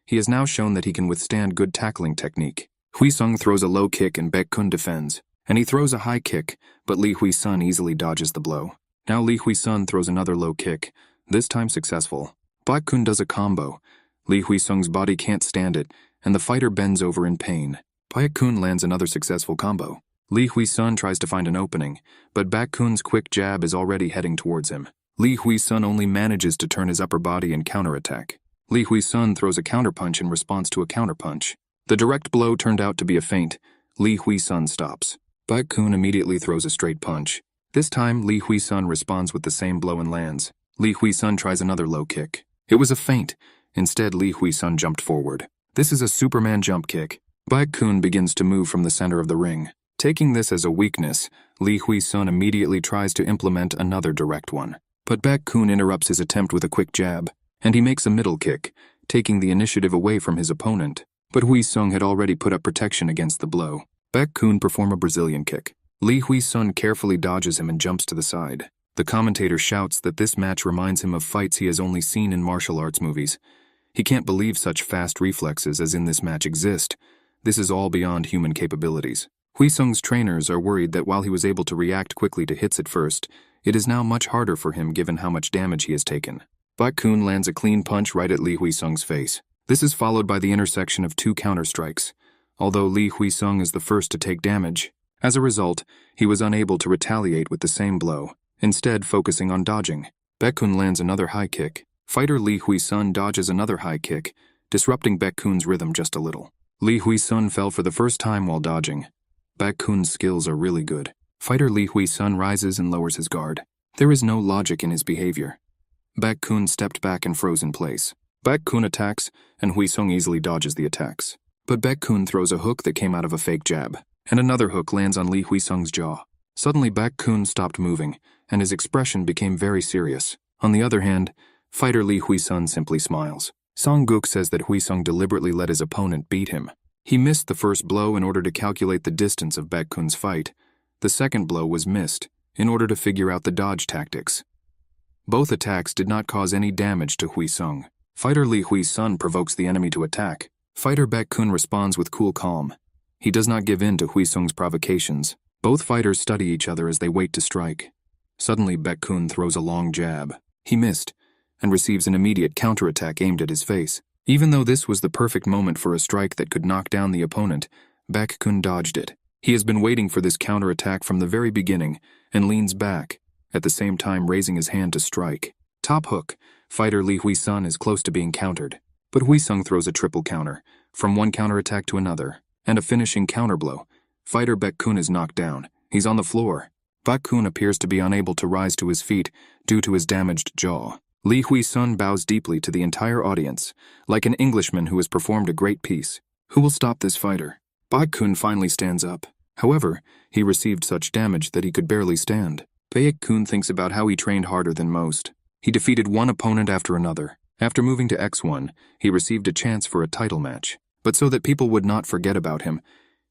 He has now shown that he can withstand good tackling technique. Hui-sung throws a low kick and Baek-kun defends, and he throws a high kick, but Lee Hui-sun easily dodges the blow. Now Lee Hui-sun throws another low kick, this time successful. Baek-kun does a combo. Lee Hui-sung's body can't stand it, and the fighter bends over in pain. Baek-kun lands another successful combo. Lee Hui-sun tries to find an opening, but Baek-kun's quick jab is already heading towards him. Lee Hui-sun only manages to turn his upper body and counterattack. Lee Hui-sun throws a counterpunch in response to a counterpunch. The direct blow turned out to be a feint. Lee Hui-sun stops. Baek-kun immediately throws a straight punch. This time, Lee Hui-sun responds with the same blow and lands. Lee Hui-sun tries another low kick. It was a feint. Instead, Lee Hui-sun jumped forward. This is a Superman jump kick. Baek-kun begins to move from the center of the ring. Taking this as a weakness, Lee Hui-sun immediately tries to implement another direct one. But Baek-kun interrupts his attempt with a quick jab, and he makes a middle kick, taking the initiative away from his opponent. But Hui-sung had already put up protection against the blow. Baek-kun performs a Brazilian kick. Lee Hui-sun carefully dodges him and jumps to the side. The commentator shouts that this match reminds him of fights he has only seen in martial arts movies. He can't believe such fast reflexes as in this match exist. This is all beyond human capabilities. Hui-sung's trainers are worried that while he was able to react quickly to hits at first, it is now much harder for him given how much damage he has taken. Baek-kun lands a clean punch right at Lee Hui-sung's face. This is followed by the intersection of two counter-strikes. Although Lee Hui-sung is the first to take damage, as a result, he was unable to retaliate with the same blow, instead focusing on dodging. Baek-kun lands another high kick. Fighter Lee Hui-sun dodges another high kick, disrupting Baek-kun's rhythm just a little. Lee Hui-sun fell for the first time while dodging. Baek-kun's skills are really good. Fighter Lee Hui-sun rises and lowers his guard. There is no logic in his behavior. Baek-kun stepped back and froze in place. Baek-kun attacks, and Hui-sung easily dodges the attacks. But Baek-kun throws a hook that came out of a fake jab, and another hook lands on Lee Hui-sung's jaw. Suddenly Baek-kun stopped moving, and his expression became very serious. On the other hand, fighter Lee Hui-sun simply smiles. Song-guk says that Hui-sung deliberately let his opponent beat him. He missed the first blow in order to calculate the distance of Baek-kun's fight. The second blow was missed, in order to figure out the dodge tactics. Both attacks did not cause any damage to Hui-sung. Fighter Lee Hui-sun provokes the enemy to attack. Fighter Baek-kun responds with cool calm. He does not give in to Hui-sung's provocations. Both fighters study each other as they wait to strike. Suddenly Baek-kun throws a long jab. He missed, and receives an immediate counterattack aimed at his face. Even though this was the perfect moment for a strike that could knock down the opponent, Baek-kun dodged it. He has been waiting for this counterattack from the very beginning, and leans back, at the same time raising his hand to strike. Top hook. Fighter Lee Hui-sun is close to being countered, but Hui-sung throws a triple counter, from one counterattack to another, and a finishing counterblow. Fighter Baek-kun is knocked down. He's on the floor. Baek-kun appears to be unable to rise to his feet due to his damaged jaw. Lee Hui-sun bows deeply to the entire audience, like an Englishman who has performed a great piece. Who will stop this fighter? Baek-kun finally stands up. However, he received such damage that he could barely stand. Baek-kun thinks about how he trained harder than most. He defeated one opponent after another. After moving to X1, he received a chance for a title match. But so that people would not forget about him,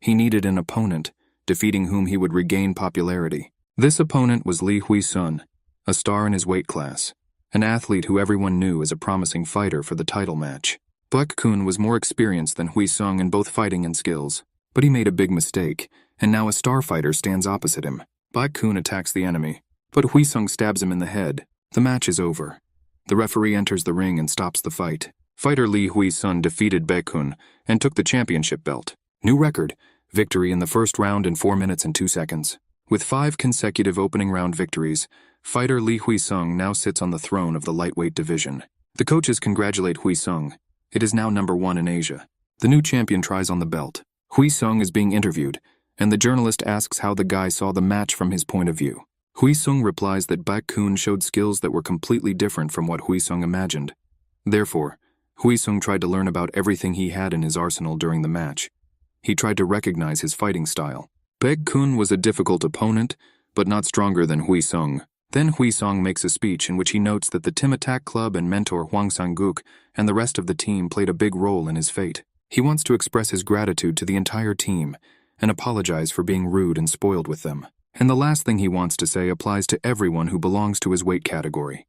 he needed an opponent, defeating whom he would regain popularity. This opponent was Lee Hui-sun, a star in his weight class, an athlete who everyone knew as a promising fighter for the title match. Baek-kun was more experienced than Hui-sung in both fighting and skills, but he made a big mistake, and now a star fighter stands opposite him. Baek-kun attacks the enemy, but Hui-sung stabs him in the head. The match is over. The referee enters the ring and stops the fight. Fighter Lee Hui-sun defeated Baek-kun and took the championship belt. New record, victory in the first round in 4 minutes and 2 seconds. With 5 consecutive opening round victories, fighter Lee Hui-sung now sits on the throne of the lightweight division. The coaches congratulate Hui-sung. It is now #1 in Asia. The new champion tries on the belt. Hui-sung is being interviewed, and the journalist asks how the guy saw the match from his point of view. Hui-sung replies that Baek-kun showed skills that were completely different from what Hui-sung imagined. Therefore, Hui-sung tried to learn about everything he had in his arsenal during the match. He tried to recognize his fighting style. Baek-kun was a difficult opponent, but not stronger than Hui-sung. Then Hui-sung makes a speech in which he notes that the Team Attack Club and mentor Hwang Sang-guk and the rest of the team played a big role in his fate. He wants to express his gratitude to the entire team and apologize for being rude and spoiled with them. And the last thing he wants to say applies to everyone who belongs to his weight category.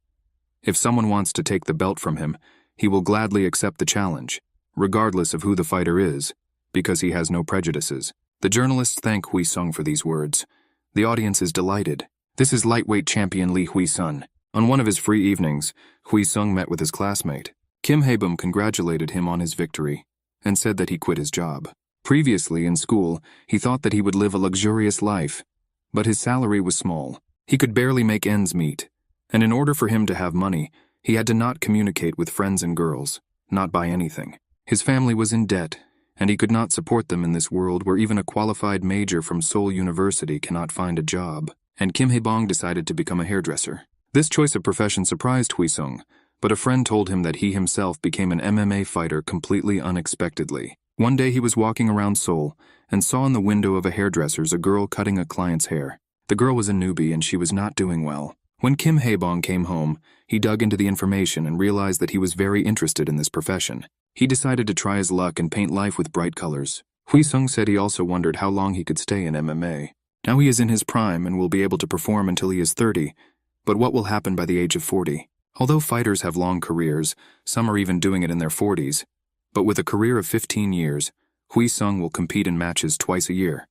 If someone wants to take the belt from him, he will gladly accept the challenge. regardless of who the fighter is, because he has no prejudices. The journalists thank Hui Sung for these words. The audience is delighted. This is lightweight champion Lee Hui Sun. On one of his free evenings, Hui Sung met with his classmate. Kim Hae-bum congratulated him on his victory and said that he quit his job. Previously, in school, he thought that he would live a luxurious life, but his salary was small. He could barely make ends meet, and in order for him to have money, he had to not communicate with friends and girls, not buy anything. His family was in debt, and he could not support them in this world where even a qualified major from Seoul University cannot find a job. And Kim Hae-bong decided to become a hairdresser. This choice of profession surprised Hui Sung, but a friend told him that he himself became an MMA fighter completely unexpectedly. One day he was walking around Seoul and saw in the window of a hairdresser's a girl cutting a client's hair. The girl was a newbie and she was not doing well. When Kim Hae-bong came home, he dug into the information and realized that he was very interested in this profession. He decided to try his luck and paint life with bright colors. Hui Sung said he also wondered how long he could stay in MMA. Now he is in his prime and will be able to perform until he is 30, but what will happen by the age of 40? Although fighters have long careers, some are even doing it in their 40s, but with a career of 15 years, Hui Sung will compete in matches twice a year.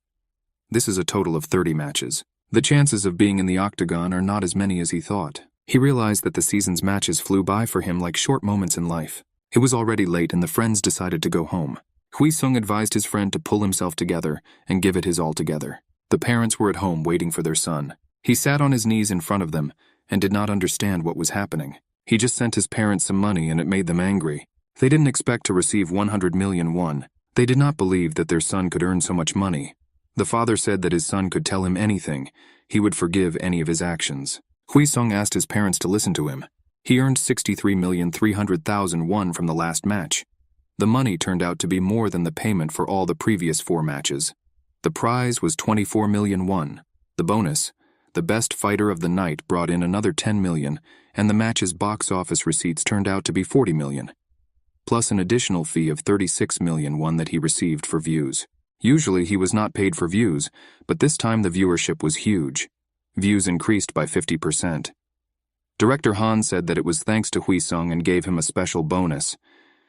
This is a total of 30 matches. The chances of being in the octagon are not as many as he thought. He realized that the season's matches flew by for him like short moments in life. It was already late and the friends decided to go home. Hui Sung advised his friend to pull himself together and give it his all together. The parents were at home waiting for their son. He sat on his knees in front of them and did not understand what was happening. He just sent his parents some money and it made them angry. They didn't expect to receive 100 million won. They did not believe that their son could earn so much money. The father said that his son could tell him anything. He would forgive any of his actions. Hui Sung asked his parents to listen to him. He earned 63,300,000 won from the last match. The money turned out to be more than the payment for all the previous 4 matches. The prize was 24 million won. The bonus, the best fighter of the night, brought in another 10 million, and the match's box office receipts turned out to be 40 million, plus an additional fee of 36 million won that he received for views. Usually he was not paid for views, but this time the viewership was huge. Views increased by 50%. Director Han said that it was thanks to Hui Sung and gave him a special bonus.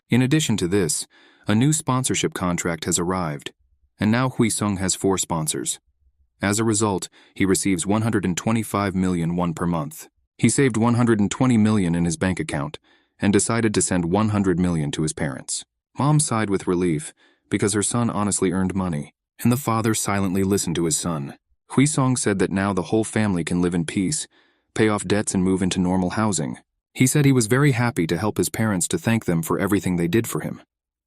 In addition to this, a new sponsorship contract has arrived, and now Hui Sung has 4 sponsors. As a result, he receives 125 million won per month. He saved 120 million in his bank account and decided to send 100 million to his parents. Mom sighed with relief because her son honestly earned money, and the father silently listened to his son. Hui Sung said that now the whole family can live in peace, pay off debts and move into normal housing. He said he was very happy to help his parents to thank them for everything they did for him.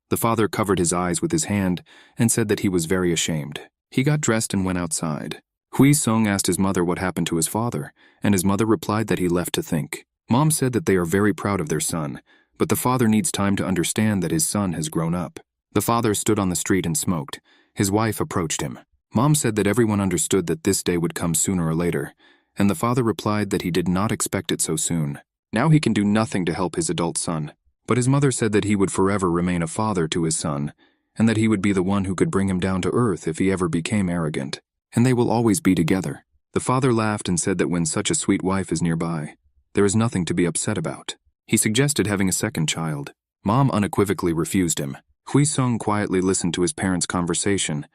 The father covered his eyes with his hand and said that he was very ashamed. He got dressed and went outside. Hui Sung asked his mother what happened to his father, and his mother replied that he left to think. Mom said that they are very proud of their son, but the father needs time to understand that his son has grown up. The father stood on the street and smoked. His wife approached him. Mom said that everyone understood that this day would come sooner or later, and the father replied that he did not expect it so soon. Now he can do nothing to help his adult son, but his mother said that he would forever remain a father to his son, and that he would be the one who could bring him down to earth if he ever became arrogant, and they will always be together. The father laughed and said that when such a sweet wife is nearby, there is nothing to be upset about. He suggested having a second child. Mom unequivocally refused him. Hui Sung quietly listened to his parents' conversation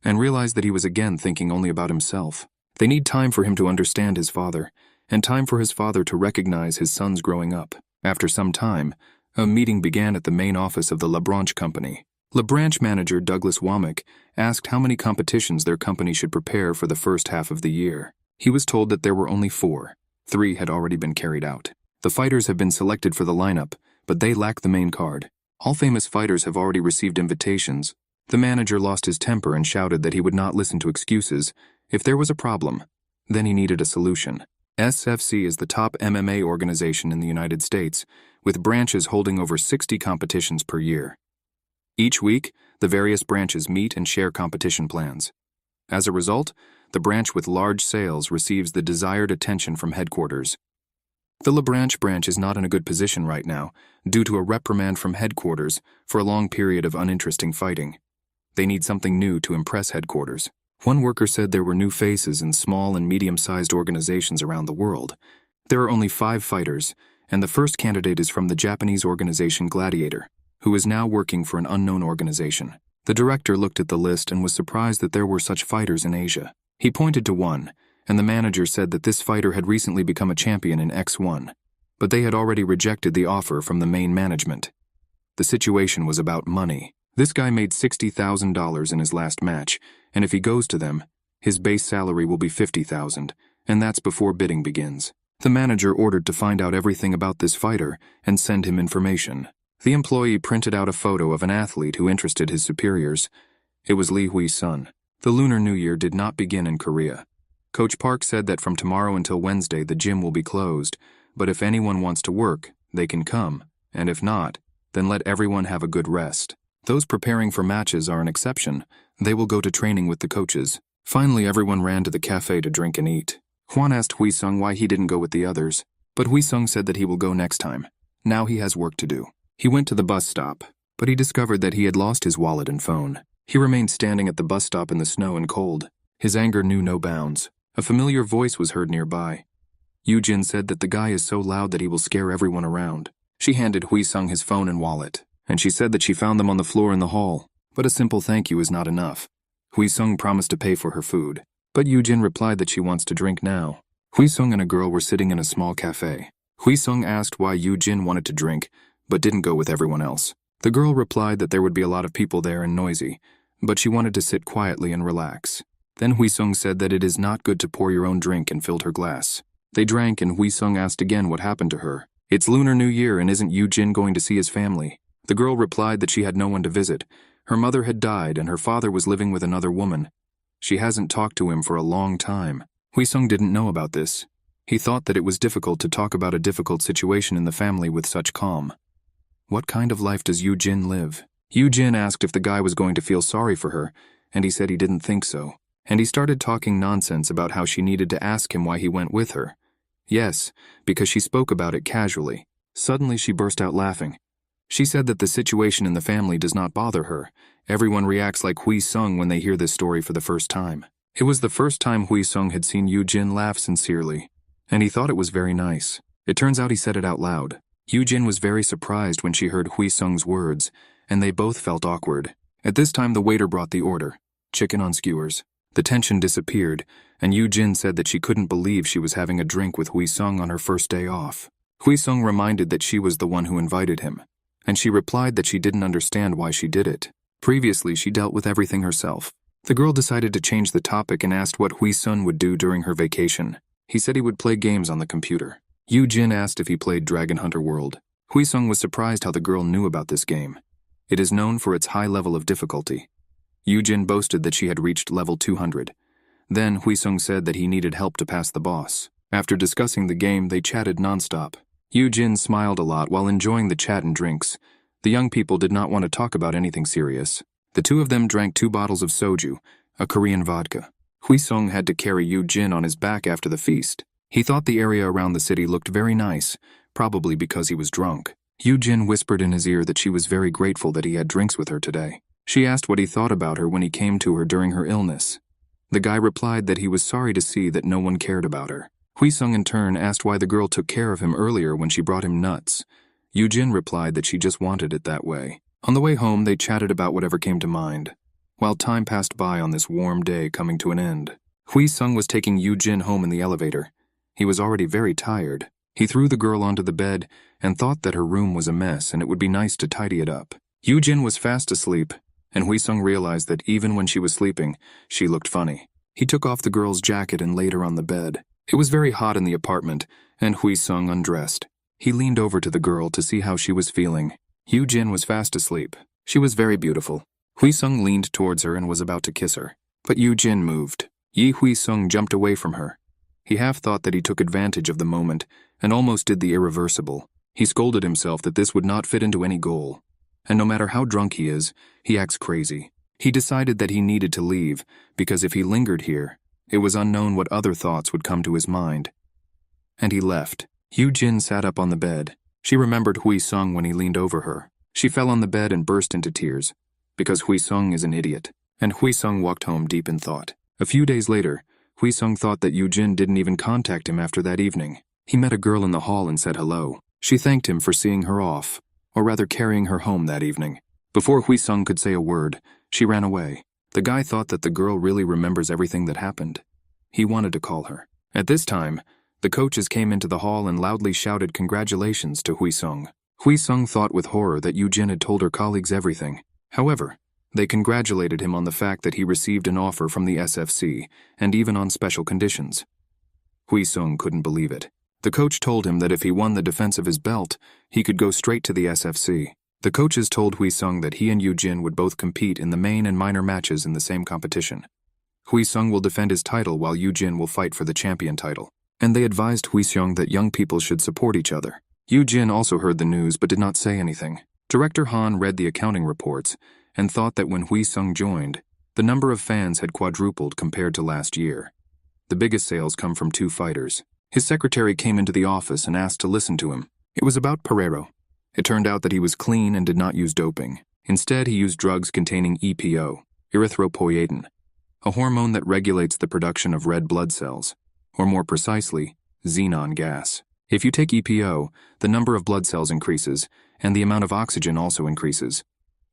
and realized that he was again thinking only about himself. They need time for him to understand his father, and time for his father to recognize his son's growing up. After some time, a meeting began at the main office of the LeBranche company. LeBranche manager Douglas Womack asked how many competitions their company should prepare for the first half of the year. He was told that there were only 4. 3 had already been carried out. The fighters have been selected for the lineup, but they lack the main card. All famous fighters have already received invitations. The manager lost his temper and shouted that he would not listen to excuses. If there was a problem, then he needed a solution. SFC is the top MMA organization in the United States, with branches holding over 60 competitions per year. Each week, the various branches meet and share competition plans. As a result, the branch with large sales receives the desired attention from headquarters. The LeBranche branch is not in a good position right now, due to a reprimand from headquarters for a long period of uninteresting fighting. They need something new to impress headquarters. One worker said there were new faces in small and medium-sized organizations around the world. There are only 5 fighters, and the first candidate is from the Japanese organization Gladiator. who is now working for an unknown organization. The director looked at the list and was surprised that there were such fighters in Asia. He pointed to one, and the manager said that this fighter had recently become a champion in X1, but they had already rejected the offer from the main management. The situation was about money. This guy made $60,000 in his last match, and if he goes to them, his base salary will be $50,000, and that's before bidding begins. The manager ordered to find out everything about this fighter and send him information. The employee printed out a photo of an athlete who interested his superiors. It was Lee Hui-sun. The Lunar New Year did not begin in Korea. Coach Park said that from tomorrow until Wednesday the gym will be closed, but if anyone wants to work, they can come, and if not, then let everyone have a good rest. Those preparing for matches are an exception. They will go to training with the coaches. Finally, everyone ran to the cafe to drink and eat. Hwan asked Hui-sung why he didn't go with the others, but Hui-sung said that he will go next time. Now he has work to do. He went to the bus stop, but he discovered that he had lost his wallet and phone. He remained standing at the bus stop in the snow and cold. His anger knew no bounds. A familiar voice was heard nearby. Yoo-jin said that the guy is so loud that he will scare everyone around. She handed Hui-sung his phone and wallet, and she said that she found them on the floor in the hall, but a simple thank you is not enough. Hui-sung promised to pay for her food, but Yoo-jin replied that she wants to drink now. Hui-sung and a girl were sitting in a small cafe. Hui-sung asked why Yoo-jin wanted to drink, but didn't go with everyone else. The girl replied that there would be a lot of people there and noisy, but she wanted to sit quietly and relax. Then Hui-sung said that it is not good to pour your own drink and filled her glass. They drank and Hui-sung asked again what happened to her. It's Lunar New Year and isn't Yoo-jin going to see his family? The girl replied that she had no one to visit. Her mother had died and her father was living with another woman. She hasn't talked to him for a long time. Hui-sung didn't know about this. He thought that it was difficult to talk about a difficult situation in the family with such calm. What kind of life does Yoo-jin live? Yoo-jin asked if the guy was going to feel sorry for her, and he said he didn't think so. And he started talking nonsense about how she needed to ask him why he went with her. Yes, because she spoke about it casually. Suddenly she burst out laughing. She said that the situation in the family does not bother her. Everyone reacts like Hui-sung when they hear this story for the first time. It was the first time Hui-sung had seen Yoo-jin laugh sincerely, and he thought it was very nice. It turns out he said it out loud. Yoo-jin was very surprised when she heard Hui-sung's words, and they both felt awkward. At this time the waiter brought the order, chicken on skewers. The tension disappeared, and Yoo-jin said that she couldn't believe she was having a drink with Hui-sung on her first day off. Hui-sung reminded that she was the one who invited him, and she replied that she didn't understand why she did it. Previously, she dealt with everything herself. The girl decided to change the topic and asked what Hui-sung would do during her vacation. He said he would play games on the computer. Yoo-jin asked if he played Dragon Hunter World. Hui-sung was surprised how the girl knew about this game. It is known for its high level of difficulty. Yoo-jin boasted that she had reached level 200. Then Hui-sung said that he needed help to pass the boss. After discussing the game, they chatted nonstop. Yoo-jin smiled a lot while enjoying the chat and drinks. The young people did not want to talk about anything serious. The two of them drank 2 bottles of soju, a Korean vodka. Hui-sung had to carry Yoo-jin on his back after the feast. He thought the area around the city looked very nice, probably because he was drunk. Yoo-jin whispered in his ear that she was very grateful that he had drinks with her today. She asked what he thought about her when he came to her during her illness. The guy replied that he was sorry to see that no one cared about her. Hui-sung in turn asked why the girl took care of him earlier when she brought him nuts. Yoo-jin replied that she just wanted it that way. On the way home, they chatted about whatever came to mind, while time passed by on this warm day coming to an end. Hui-sung was taking Yoo-jin home in the elevator. He was already very tired. He threw the girl onto the bed and thought that her room was a mess and it would be nice to tidy it up. Yoo-jin was fast asleep, and Hui-sung realized that even when she was sleeping, she looked funny. He took off the girl's jacket and laid her on the bed. It was very hot in the apartment, and Hui-sung undressed. He leaned over to the girl to see how she was feeling. Yoo-jin was fast asleep. She was very beautiful. Hui-sung leaned towards her and was about to kiss her. But Yoo-jin moved. Hui-sung jumped away from her. He half thought that he took advantage of the moment and almost did the irreversible. He scolded himself that this would not fit into any goal. And no matter how drunk he is, he acts crazy. He decided that he needed to leave, because if he lingered here, it was unknown what other thoughts would come to his mind. And he left. Yoo-jin sat up on the bed. She remembered Hui-sung when he leaned over her. She fell on the bed and burst into tears, because Hui-sung is an idiot. And Hui-sung walked home deep in thought. A few days later, Hui-sung thought that Yoo-jin didn't even contact him after that evening. He met a girl in the hall and said hello. She thanked him for seeing her off. or rather carrying her home that evening. Before Hui Sung could say a word, she ran away. The guy thought that the girl really remembers everything that happened. He wanted to call her. At this time, the coaches came into the hall and loudly shouted congratulations to Hui Sung. Hui Sung thought with horror that Yu Jin had told her colleagues everything. However, they congratulated him on the fact that he received an offer from the SFC, and even on special conditions. Hui Sung couldn't believe it. The coach told him that if he won the defense of his belt, he could go straight to the SFC. The coaches told Hui Sung that he and Yu Jin would both compete in the main and minor matches in the same competition. Hui Sung will defend his title while Yu Jin will fight for the champion title. And they advised Hui Sung that young people should support each other. Yu Jin also heard the news but did not say anything. Director Han read the accounting reports and thought that when Hui Sung joined, the number of fans had quadrupled compared to last year. The biggest sales come from 2 fighters. His secretary came into the office and asked to listen to him. It was about Pereiro. It turned out that he was clean and did not use doping. Instead, he used drugs containing EPO, erythropoietin, a hormone that regulates the production of red blood cells, or more precisely, xenon gas. If you take EPO, the number of blood cells increases, and the amount of oxygen also increases.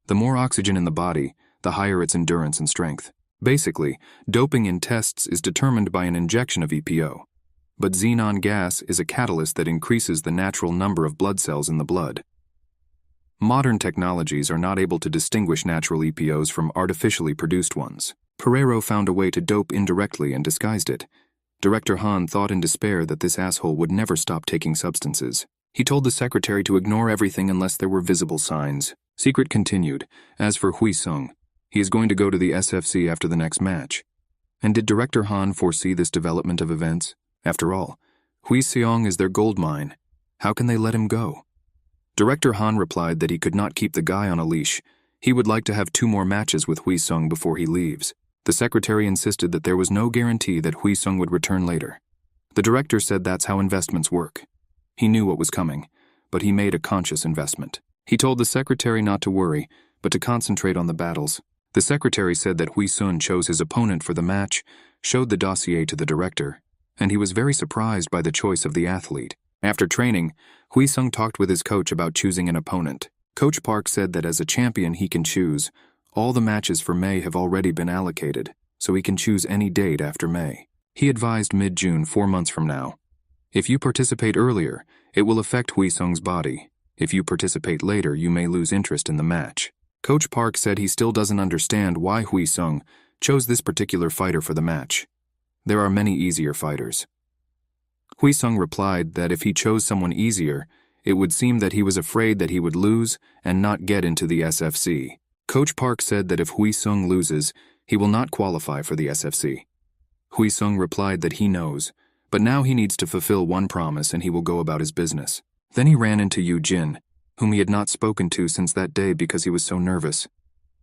The more oxygen in the body, the higher its endurance and strength. Basically, doping in tests is determined by an injection of EPO. But xenon gas is a catalyst that increases the natural number of blood cells in the blood. Modern technologies are not able to distinguish natural EPOs from artificially produced ones. Pereiro found a way to dope indirectly and disguised it. Director Han thought in despair that this asshole would never stop taking substances. He told the secretary to ignore everything unless there were visible signs. Secret continued. As for Hui Sung, he is going to go to the SFC after the next match. And did Director Han foresee this development of events? After all, Hui Seong is their gold mine. How can they let him go? Director Han replied that he could not keep the guy on a leash. He would like to have 2 more matches with Hui Sung before he leaves. The secretary insisted that there was no guarantee that Hui Sung would return later. The director said that's how investments work. He knew what was coming, but he made a conscious investment. He told the secretary not to worry, but to concentrate on the battles. The secretary said that Hui Sun chose his opponent for the match, showed the dossier to the director, and he was very surprised by the choice of the athlete. After training, Hui Sung talked with his coach about choosing an opponent. Coach Park said that as a champion he can choose. All the matches for May have already been allocated, so he can choose any date after May. He advised mid-June, 4 months from now. If you participate earlier, it will affect Hui Sung's body. If you participate later, you may lose interest in the match. Coach Park said he still doesn't understand why Hui Sung chose this particular fighter for the match. There are many easier fighters. Hui Sung replied that if he chose someone easier, it would seem that he was afraid that he would lose and not get into the SFC. Coach Park said that if Hui Sung loses, he will not qualify for the SFC. Hui Sung replied that he knows, but now he needs to fulfill one promise and he will go about his business. Then he ran into Yu Jin, whom he had not spoken to since that day because he was so nervous.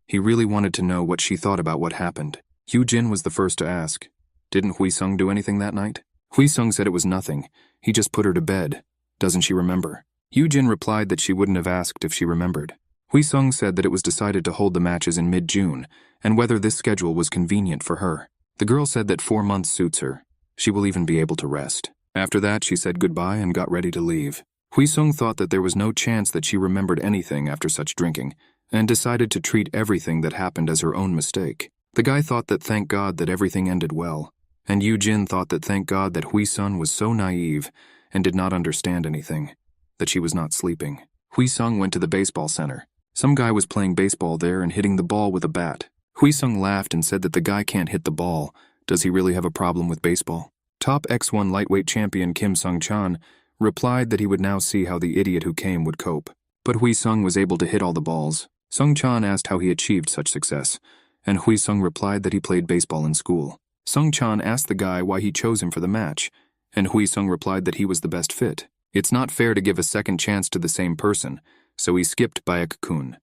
He really wanted to know what she thought about what happened. Yu Jin was the first to ask, "Didn't Hui Sung do anything that night?" Hui Sung said it was nothing. He just put her to bed. Doesn't she remember? Yu Jin replied that she wouldn't have asked if she remembered. Hui Sung said that it was decided to hold the matches in mid-June, and whether this schedule was convenient for her. The girl said that 4 months suits her. She will even be able to rest. After that, she said goodbye and got ready to leave. Hui Sung thought that there was no chance that she remembered anything after such drinking, and decided to treat everything that happened as her own mistake. The guy thought that thank God that everything ended well, and Yu Jin thought that thank God that Hui Sung was so naive and did not understand anything, that she was not sleeping. Hui Sung went to the baseball center. Some guy was playing baseball there and hitting the ball with a bat. Hui Sung laughed and said that the guy can't hit the ball. Does he really have a problem with baseball? Top X1 lightweight champion Kim Sung-chan replied that he would now see how the idiot who came would cope. But Hui Sung was able to hit all the balls. Sung-chan asked how he achieved such success, and Hui Sung replied that he played baseball in school. Sung-chan asked the guy why he chose him for the match, and Hui Sung replied that he was the best fit. It's not fair to give a second chance to the same person, so he skipped Baek-kun.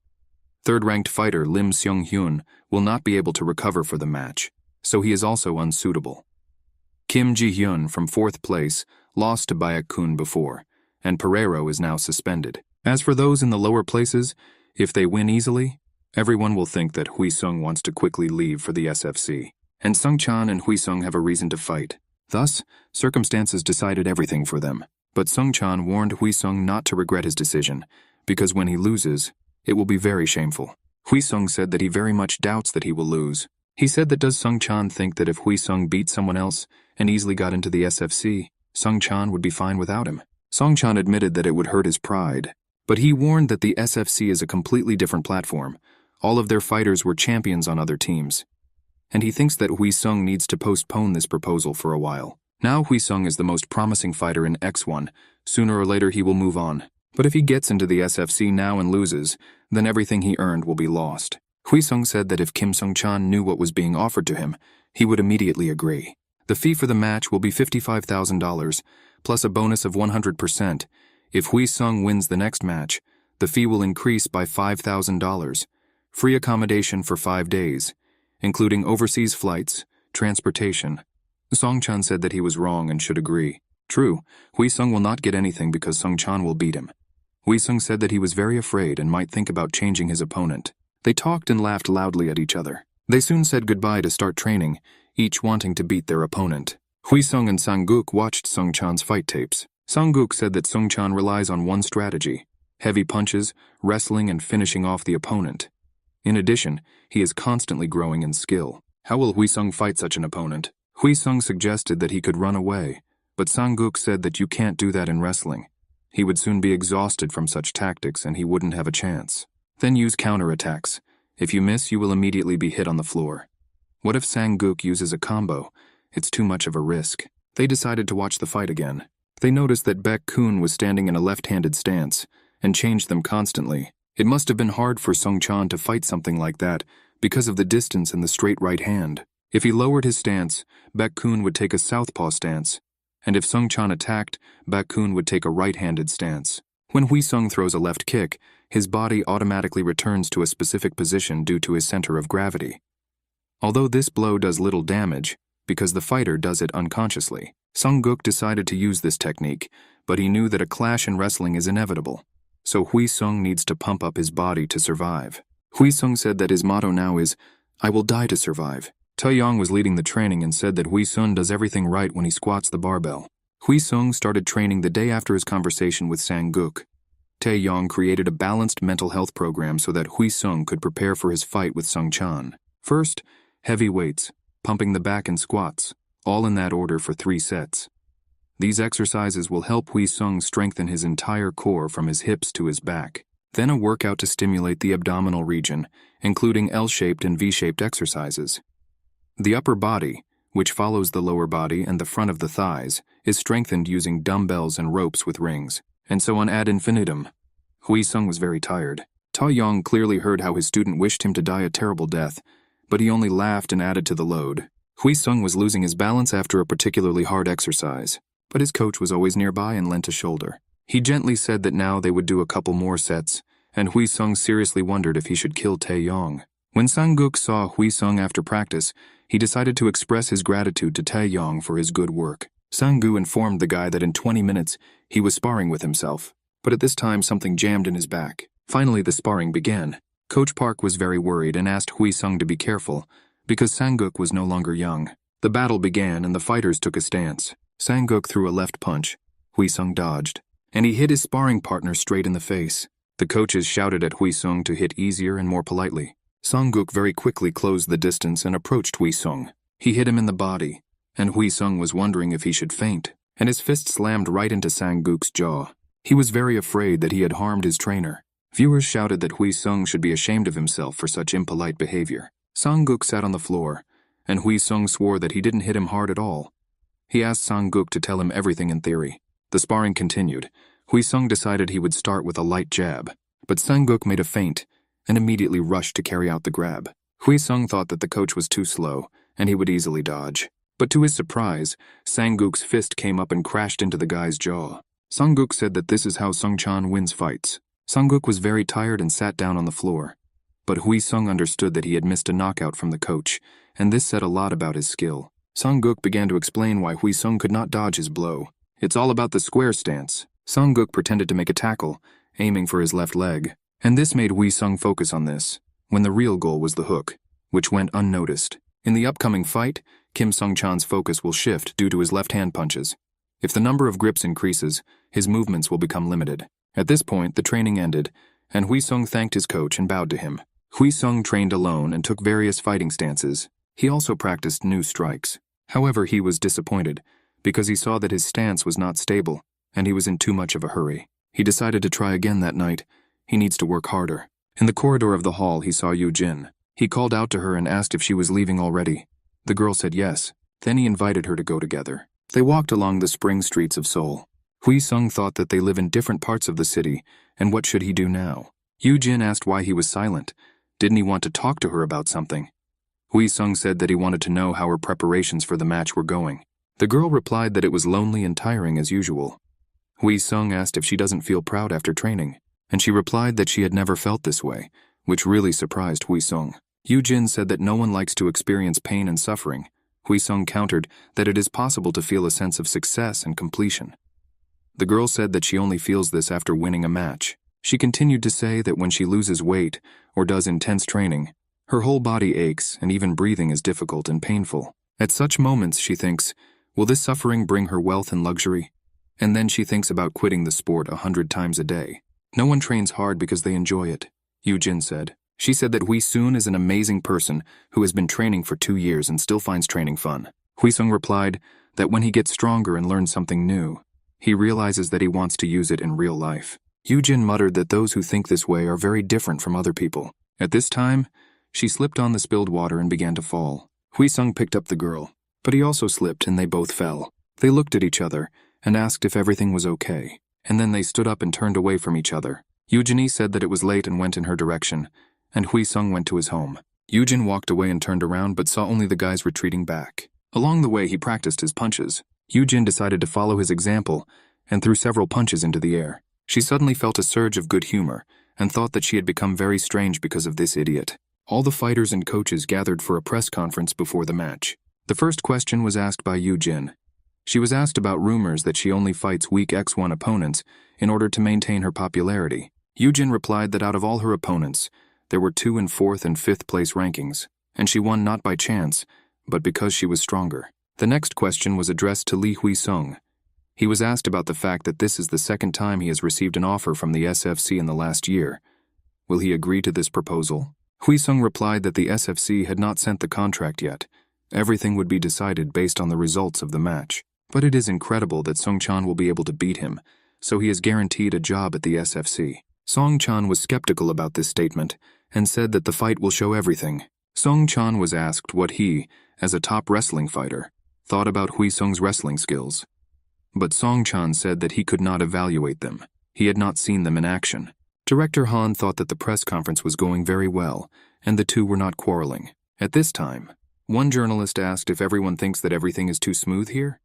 Third-ranked fighter Lim Seung-hyun will not be able to recover for the match, so he is also unsuitable. Kim Ji-hyun from 4th place lost to Baek-kun before, and Pereiro is now suspended. As for those in the lower places, if they win easily, everyone will think that Hui Sung wants to quickly leave for the SFC, and Sung-chan and Hui Sung have a reason to fight. Thus, circumstances decided everything for them, but Sung-chan warned Hui Sung not to regret his decision, because when he loses, it will be very shameful. Hui Sung said that he very much doubts that he will lose. He said that does Sung Chan think that if Hui Sung beat someone else and easily got into the SFC, Sung Chan would be fine without him? Sung Chan admitted that it would hurt his pride, but he warned that the SFC is a completely different platform. All of their fighters were champions on other teams. And he thinks that Hui Sung needs to postpone this proposal for a while. Now Hui Sung is the most promising fighter in X1. Sooner or later he will move on. But if he gets into the SFC now and loses, then everything he earned will be lost. Hui Sung said that if Kim Sung Chan knew what was being offered to him, he would immediately agree. The fee for the match will be $55,000, plus a bonus of 100%. If Hui Sung wins the next match, the fee will increase by $5,000. Free accommodation for 5 days, including overseas flights, transportation. Sung Chan said that he was wrong and should agree. True, Hui Sung will not get anything because Sung Chan will beat him. Hui Sung said that he was very afraid and might think about changing his opponent. They talked and laughed loudly at each other. They soon said goodbye to start training, each wanting to beat their opponent. Hui Sung and Sang-guk watched Sung Chan's fight tapes. Sang-guk said that Sung Chan relies on one strategy: heavy punches, wrestling, and finishing off the opponent. In addition, he is constantly growing in skill. How will Hui Sung fight such an opponent? Hui Sung suggested that he could run away, but Sang-guk said that you can't do that in wrestling. He would soon be exhausted from such tactics and he wouldn't have a chance. Then use counterattacks. If you miss, you will immediately be hit on the floor. What if Sang-guk uses a combo? It's too much of a risk. They decided to watch the fight again. They noticed that Baek-kun was standing in a left-handed stance and changed them constantly. It must have been hard for Sung Chan to fight something like that because of the distance and the straight right hand. If he lowered his stance, Baek-kun would take a southpaw stance, and if Sung Chan attacked, Baek-kun would take a right-handed stance. When Hui Sung throws a left kick, his body automatically returns to a specific position due to his center of gravity. Although this blow does little damage, because the fighter does it unconsciously. Sang-guk decided to use this technique, but he knew that a clash in wrestling is inevitable. So Hui Sung needs to pump up his body to survive. Hui Sung said that his motto now is, "I will die to survive." Tae-yong was leading the training and said that Hui Sung does everything right when he squats the barbell. Hui Sung started training the day after his conversation with Sang-guk. Tae-yong created a balanced mental health program so that Hui Sung could prepare for his fight with Sung Chan. First, heavy weights, pumping the back and squats, all in that order for 3 sets. These exercises will help Hui Sung strengthen his entire core from his hips to his back. Then a workout to stimulate the abdominal region, including L-shaped and V-shaped exercises. The upper body, which follows the lower body and the front of the thighs, is strengthened using dumbbells and ropes with rings, and so on ad infinitum. Hui Sung was very tired. Tae-yong clearly heard how his student wished him to die a terrible death, but he only laughed and added to the load. Hui Sung was losing his balance after a particularly hard exercise, but his coach was always nearby and lent a shoulder. He gently said that now they would do a couple more sets, and Hui Sung seriously wondered if he should kill Tae-yong. When Sang-guk saw Hui Sung after practice, he decided to express his gratitude to Tae-yong for his good work. Sang-gu informed the guy that in 20 minutes he was sparring with himself, but at this time something jammed in his back. Finally the sparring began. Coach Park was very worried and asked Hui Sung to be careful, because Sang-guk was no longer young. The battle began and the fighters took a stance. Sang-guk threw a left punch. Hui Sung dodged, and he hit his sparring partner straight in the face. The coaches shouted at Hui Sung to hit easier and more politely. Sang-guk very quickly closed the distance and approached Hui Sung. He hit him in the body, and Hui Sung was wondering if he should faint, and his fist slammed right into Sang-guk's jaw. He was very afraid that he had harmed his trainer. Viewers shouted that Hui Sung should be ashamed of himself for such impolite behavior. Sang-guk sat on the floor, and Hui Sung swore that he didn't hit him hard at all. He asked Sang-guk to tell him everything in theory. The sparring continued. Hui Sung decided he would start with a light jab, but Sang-guk made a feint and immediately rushed to carry out the grab. Hui Sung thought that the coach was too slow, and he would easily dodge. But to his surprise, Sang-guk's fist came up and crashed into the guy's jaw. Sang-guk said that this is how Sung Chan wins fights. Sang-guk was very tired and sat down on the floor. But Hui Sung understood that he had missed a knockout from the coach, and this said a lot about his skill. Sang-guk began to explain why Hui Sung could not dodge his blow. It's all about the square stance. Sang-guk pretended to make a tackle, aiming for his left leg, and this made Hui Sung focus on this, when the real goal was the hook, which went unnoticed. In the upcoming fight, Kim Sung Chan's focus will shift due to his left-hand punches. If the number of grips increases, his movements will become limited. At this point, the training ended, and Hui Sung thanked his coach and bowed to him. Hui Sung trained alone and took various fighting stances. He also practiced new strikes. However, he was disappointed, because he saw that his stance was not stable, and he was in too much of a hurry. He decided to try again that night. He needs to work harder. In the corridor of the hall, he saw Yu Jin. He called out to her and asked if she was leaving already. The girl said yes. Then he invited her to go together. They walked along the spring streets of Seoul. Hui Sung thought that they live in different parts of the city, and what should he do now? Yu Jin asked why he was silent. Didn't he want to talk to her about something? Hui Sung said that he wanted to know how her preparations for the match were going. The girl replied that it was lonely and tiring as usual. Hui Sung asked if she doesn't feel proud after training, and she replied that she had never felt this way, which really surprised Hui Sung. Yu Jin said that no one likes to experience pain and suffering. Hui Sung countered that it is possible to feel a sense of success and completion. The girl said that she only feels this after winning a match. She continued to say that when she loses weight or does intense training, her whole body aches and even breathing is difficult and painful. At such moments, she thinks, will this suffering bring her wealth and luxury? And then she thinks about quitting the sport 100 times a day. No one trains hard because they enjoy it, Yu Jin said. She said that Hui Sung is an amazing person who has been training for 2 years and still finds training fun. Hui Sung replied that when he gets stronger and learns something new, he realizes that he wants to use it in real life. Yu Jin muttered that those who think this way are very different from other people. At this time, she slipped on the spilled water and began to fall. Hui Sung picked up the girl, but he also slipped and they both fell. They looked at each other and asked if everything was okay, and then they stood up and turned away from each other. Yu Jin said that it was late and went in her direction, and Hui Sung went to his home. Yu Jin walked away and turned around but saw only the guys retreating back. Along the way, he practiced his punches. Yu Jin decided to follow his example and threw several punches into the air. She suddenly felt a surge of good humor and thought that she had become very strange because of this idiot. All the fighters and coaches gathered for a press conference before the match. The first question was asked by Yu Jin. She was asked about rumors that she only fights weak X1 opponents in order to maintain her popularity. Yu Jin replied that out of all her opponents, there were 2 in 4th and 5th place rankings, and she won not by chance, but because she was stronger. The next question was addressed to Lee Hui Sung. He was asked about the fact that this is the second time he has received an offer from the SFC in the last year. Will he agree to this proposal? Hui Sung replied that the SFC had not sent the contract yet. Everything would be decided based on the results of the match. But it is incredible that Song Chan will be able to beat him, so he is guaranteed a job at the SFC. Song Chan was skeptical about this statement and said that the fight will show everything. Song Chan was asked what he, as a top wrestling fighter, thought about Hui Sung's wrestling skills. But Song Chan said that he could not evaluate them. He had not seen them in action. Director Han thought that the press conference was going very well, and the two were not quarreling. At this time, one journalist asked if everyone thinks that everything is too smooth here.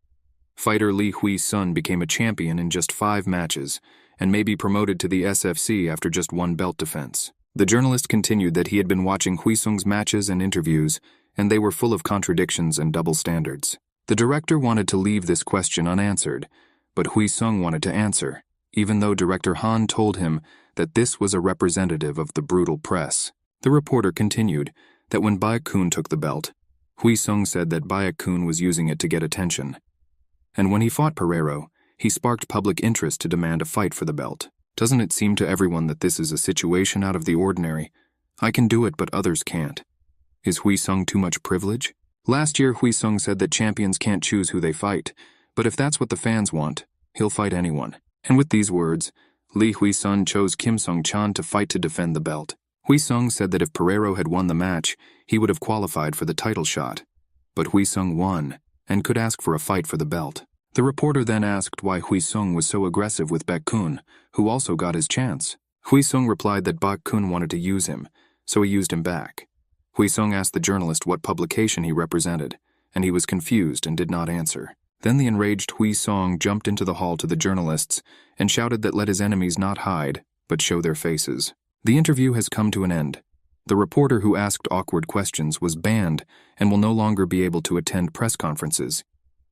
Fighter Lee Hui Sun became a champion in just 5 matches, and may be promoted to the SFC after just 1 belt defense. The journalist continued that he had been watching Hui Sung's matches and interviews, and they were full of contradictions and double standards. The director wanted to leave this question unanswered, but Hui Sung wanted to answer, even though Director Han told him that this was a representative of the brutal press. The reporter continued that when Baek-kun took the belt, Hui Sung said that Baek-kun was using it to get attention. And when he fought Pereiro, he sparked public interest to demand a fight for the belt. Doesn't it seem to everyone that this is a situation out of the ordinary? I can do it, but others can't. Is Hui Sung too much privilege? Last year, Hui Sung said that champions can't choose who they fight, but if that's what the fans want, he'll fight anyone. And with these words, Lee Hui Sun chose Kim Sung-chan to fight to defend the belt. Hui Sung said that if Pereiro had won the match, he would have qualified for the title shot. But Hui Sung won, and could ask for a fight for the belt. The reporter then asked why Hui Sung was so aggressive with Baek-kun, who also got his chance. Hui Sung replied that Baek-kun wanted to use him, so he used him back. Hui Sung asked the journalist what publication he represented, and he was confused and did not answer. Then the enraged Hui Sung jumped into the hall to the journalists and shouted that let his enemies not hide, but show their faces. The interview has come to an end. The reporter who asked awkward questions was banned and will no longer be able to attend press conferences.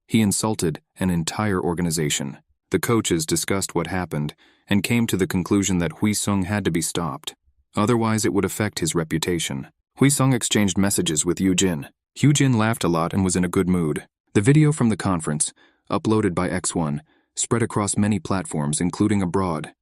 He insulted an entire organization. The coaches discussed what happened and came to the conclusion that Hui Sung had to be stopped. Otherwise, it would affect his reputation. Hui Sung exchanged messages with Yu Jin. Yu Jin laughed a lot and was in a good mood. The video from the conference, uploaded by X1, spread across many platforms, including abroad.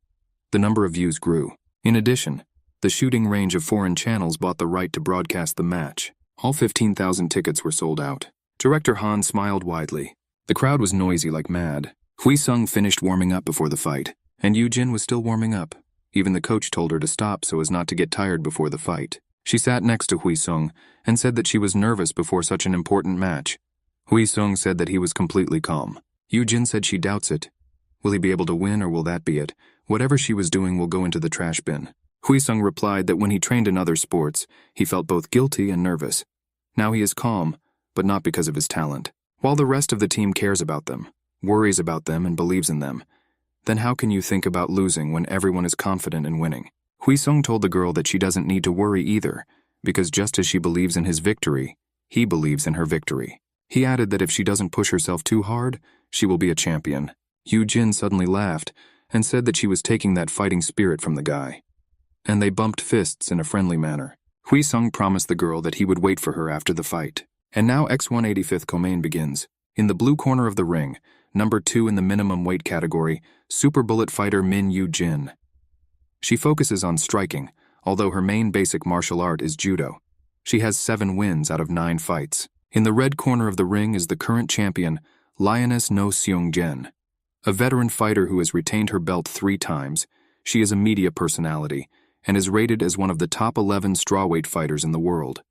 The number of views grew. In addition, the shooting range of foreign channels bought the right to broadcast the match. All 15,000 tickets were sold out. Director Han smiled widely. The crowd was noisy like mad. Hui Sung finished warming up before the fight, and Yu Jin was still warming up. Even the coach told her to stop so as not to get tired before the fight. She sat next to Hui Sung and said that she was nervous before such an important match. Hui Sung said that he was completely calm. Yu Jin said she doubts it. Will he be able to win, or will that be it? Whatever she was doing will go into the trash bin. Hui Sung replied that when he trained in other sports, he felt both guilty and nervous. Now he is calm, but not because of his talent. While the rest of the team cares about them, worries about them, and believes in them, then how can you think about losing when everyone is confident in winning? Hui Sung told the girl that she doesn't need to worry either, because just as she believes in his victory, he believes in her victory. He added that if she doesn't push herself too hard, she will be a champion. Yu Jin suddenly laughed and said that she was taking that fighting spirit from the guy. And they bumped fists in a friendly manner. Hui Sung promised the girl that he would wait for her after the fight. And now X185th Komain begins. In the blue corner of the ring, number 2 in the minimum weight category, super bullet fighter Min Yu Jin. She focuses on striking, although her main basic martial art is judo. She has 7 wins out of 9 fights. In the red corner of the ring is the current champion, Lioness No Seung Jen. A veteran fighter who has retained her belt 3 times. She is a media personality and is rated as one of the top 11 strawweight fighters in the world.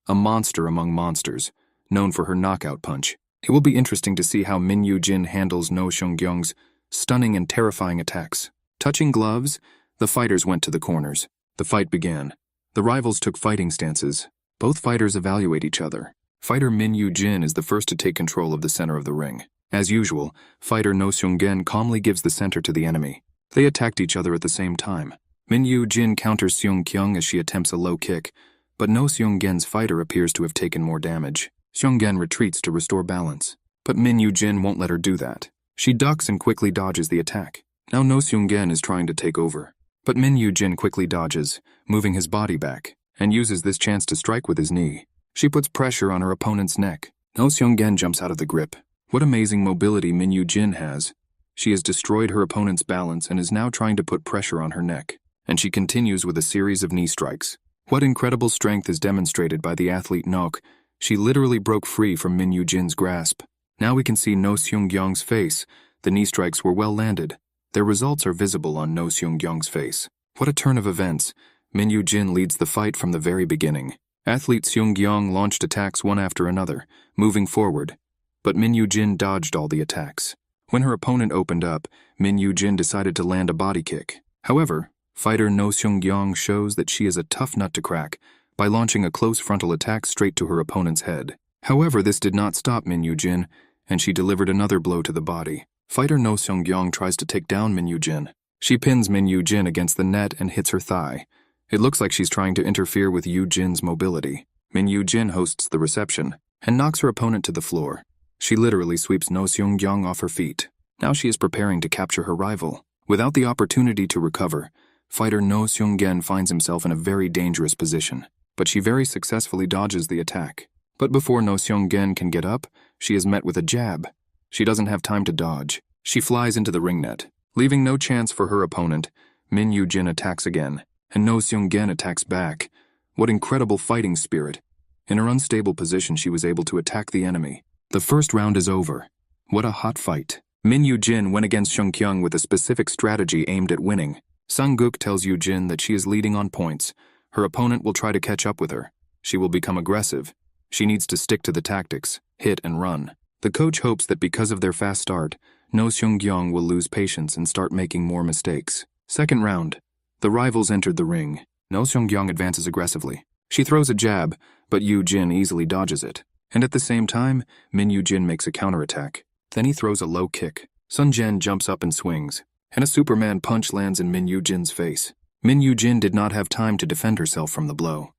A monster among monsters, known for her knockout punch. It will be interesting to see how Min Yu Jin handles No Seung-gyung's stunning and terrifying attacks. Touching gloves, the fighters went to the corners. The fight began. The rivals took fighting stances. Both fighters evaluate each other. Fighter Min Yu Jin is the first to take control of the center of the ring. As usual, fighter No Seung-gen calmly gives the center to the enemy. They attacked each other at the same time. Min Yu Jin counters Seung-kyung as she attempts a low kick, but No Seung-gen's fighter appears to have taken more damage. Seung-gen retreats to restore balance, but Min Yu Jin won't let her do that. She ducks and quickly dodges the attack. Now No Seung-gen is trying to take over, but Min Yu Jin quickly dodges, moving his body back, and uses this chance to strike with his knee. She puts pressure on her opponent's neck. No Seung-gen jumps out of the grip. What amazing mobility Min Yu Jin has. She has destroyed her opponent's balance and is now trying to put pressure on her neck. And she continues with a series of knee strikes. What incredible strength is demonstrated by the athlete Nok. She literally broke free from Min Yu Jin's grasp. Now we can see No Seung-gyung's face. The knee strikes were well landed. Their results are visible on No Seung-gyung's face. What a turn of events. Min Yu Jin leads the fight from the very beginning. Athlete Seung-gyung launched attacks one after another, moving forward. But Min Yu Jin dodged all the attacks. When her opponent opened up, Min Yu Jin decided to land a body kick. However, fighter No Seung-gyung shows that she is a tough nut to crack by launching a close frontal attack straight to her opponent's head. However, this did not stop Min Yu Jin, and she delivered another blow to the body. Fighter No Seung-gyung tries to take down Min Yu Jin. She pins Min Yu Jin against the net and hits her thigh. It looks like she's trying to interfere with Yu Jin's mobility. Min Yu Jin hosts the reception and knocks her opponent to the floor. She literally sweeps No Seung-gyung off her feet. Now she is preparing to capture her rival. Without the opportunity to recover, fighter No Seung-gen finds himself in a very dangerous position, but she very successfully dodges the attack. But before No Seung-gen can get up, she is met with a jab. She doesn't have time to dodge. She flies into the ring net. Leaving no chance for her opponent, Min Yu Jin attacks again, and No Seung-gen attacks back. What incredible fighting spirit. In her unstable position, she was able to attack the enemy. The first round is over. What a hot fight. Min Yu Jin went against Seung-kyung with a specific strategy aimed at winning. Sung-guk tells Yu Jin that she is leading on points. Her opponent will try to catch up with her. She will become aggressive. She needs to stick to the tactics, hit and run. The coach hopes that because of their fast start, No Seung-gyung will lose patience and start making more mistakes. Second round. The rivals entered the ring. No Seung-gyung advances aggressively. She throws a jab, but Yu Jin easily dodges it. And at the same time, Min Yu Jin makes a counterattack. Then he throws a low kick. Sun Jian jumps up and swings, and a Superman punch lands in Min Yu Jin's face. Min Yu Jin did not have time to defend herself from the blow.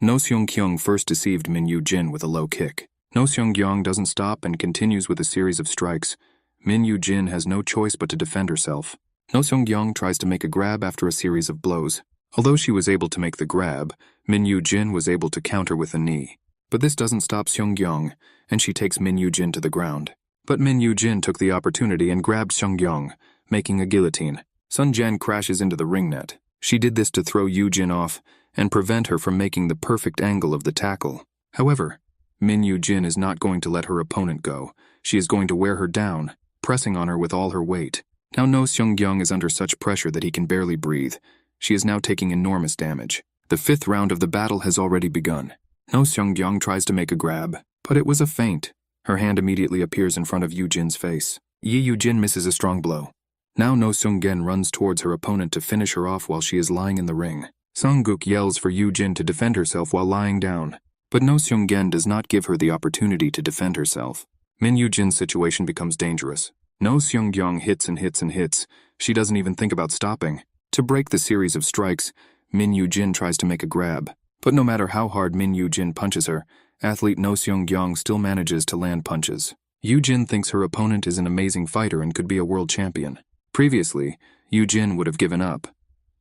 No Seung-kyung first deceived Min Yu Jin with a low kick. No Seung-gyung doesn't stop and continues with a series of strikes. Min Yu Jin has no choice but to defend herself. No Seung-gyung tries to make a grab after a series of blows. Although she was able to make the grab, Min Yu Jin was able to counter with a knee. But this doesn't stop Seung-gyung, and she takes Min Yu Jin to the ground. But Min Yu Jin took the opportunity and grabbed Seung-gyung, making a guillotine. Sun Jian crashes into the ring net. She did this to throw Yu Jin off and prevent her from making the perfect angle of the tackle. However, Min Yu Jin is not going to let her opponent go. She is going to wear her down, pressing on her with all her weight. Now No Seung-gyung is under such pressure that he can barely breathe. She is now taking enormous damage. The 5th round of the battle has already begun. No Seung-gyung tries to make a grab, but it was a feint. Her hand immediately appears in front of Yu Jin's face. Yi Yu Jin misses a strong blow. Now No Seung-gen runs towards her opponent to finish her off while she is lying in the ring. Sung-guk yells for Yu Jin to defend herself while lying down, but No Seung-gen does not give her the opportunity to defend herself. Min Yu Jin's situation becomes dangerous. No Seung-gyung hits and hits and hits. She doesn't even think about stopping. To break the series of strikes, Min Yu Jin tries to make a grab, but no matter how hard Min Yu Jin punches her, athlete No Seung-gyung still manages to land punches. Yu Jin thinks her opponent is an amazing fighter and could be a world champion. Previously, Yu Jin would have given up,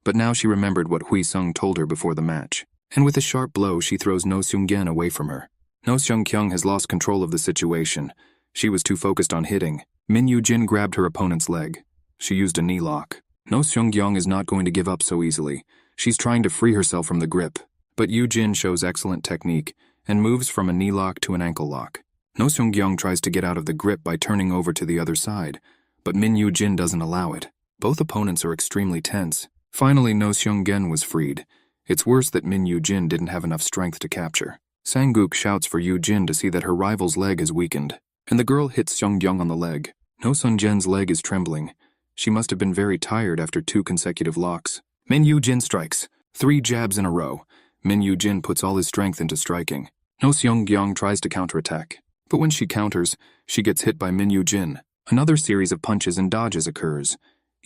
but now she remembered what Hui Sung told her before the match, and with a sharp blow she throws No Seung-gen away from her. No Seung-kyung has lost control of the situation. She was too focused on hitting. Min Yu Jin grabbed her opponent's leg. She used a knee lock. No Seung-gyung is not going to give up so easily. She's trying to free herself from the grip, but Yu Jin shows excellent technique and moves from a knee lock to an ankle lock. No Seung-gyung tries to get out of the grip by turning over to the other side, but Min Yu Jin doesn't allow it. Both opponents are extremely tense. Finally, No Seung-gen was freed. It's worse that Min Yu Jin didn't have enough strength to capture. Sang-guk shouts for Yu Jin to see that her rival's leg is weakened, and the girl hits Seung-gyung on the leg. No Sun-gen's leg is trembling. She must have been very tired after 2 consecutive locks. Min Yu Jin strikes. 3 jabs in a row. Min Yu Jin puts all his strength into striking. No Seung-gyung tries to counterattack, but when she counters, she gets hit by Min Yu Jin. Another series of punches and dodges occurs.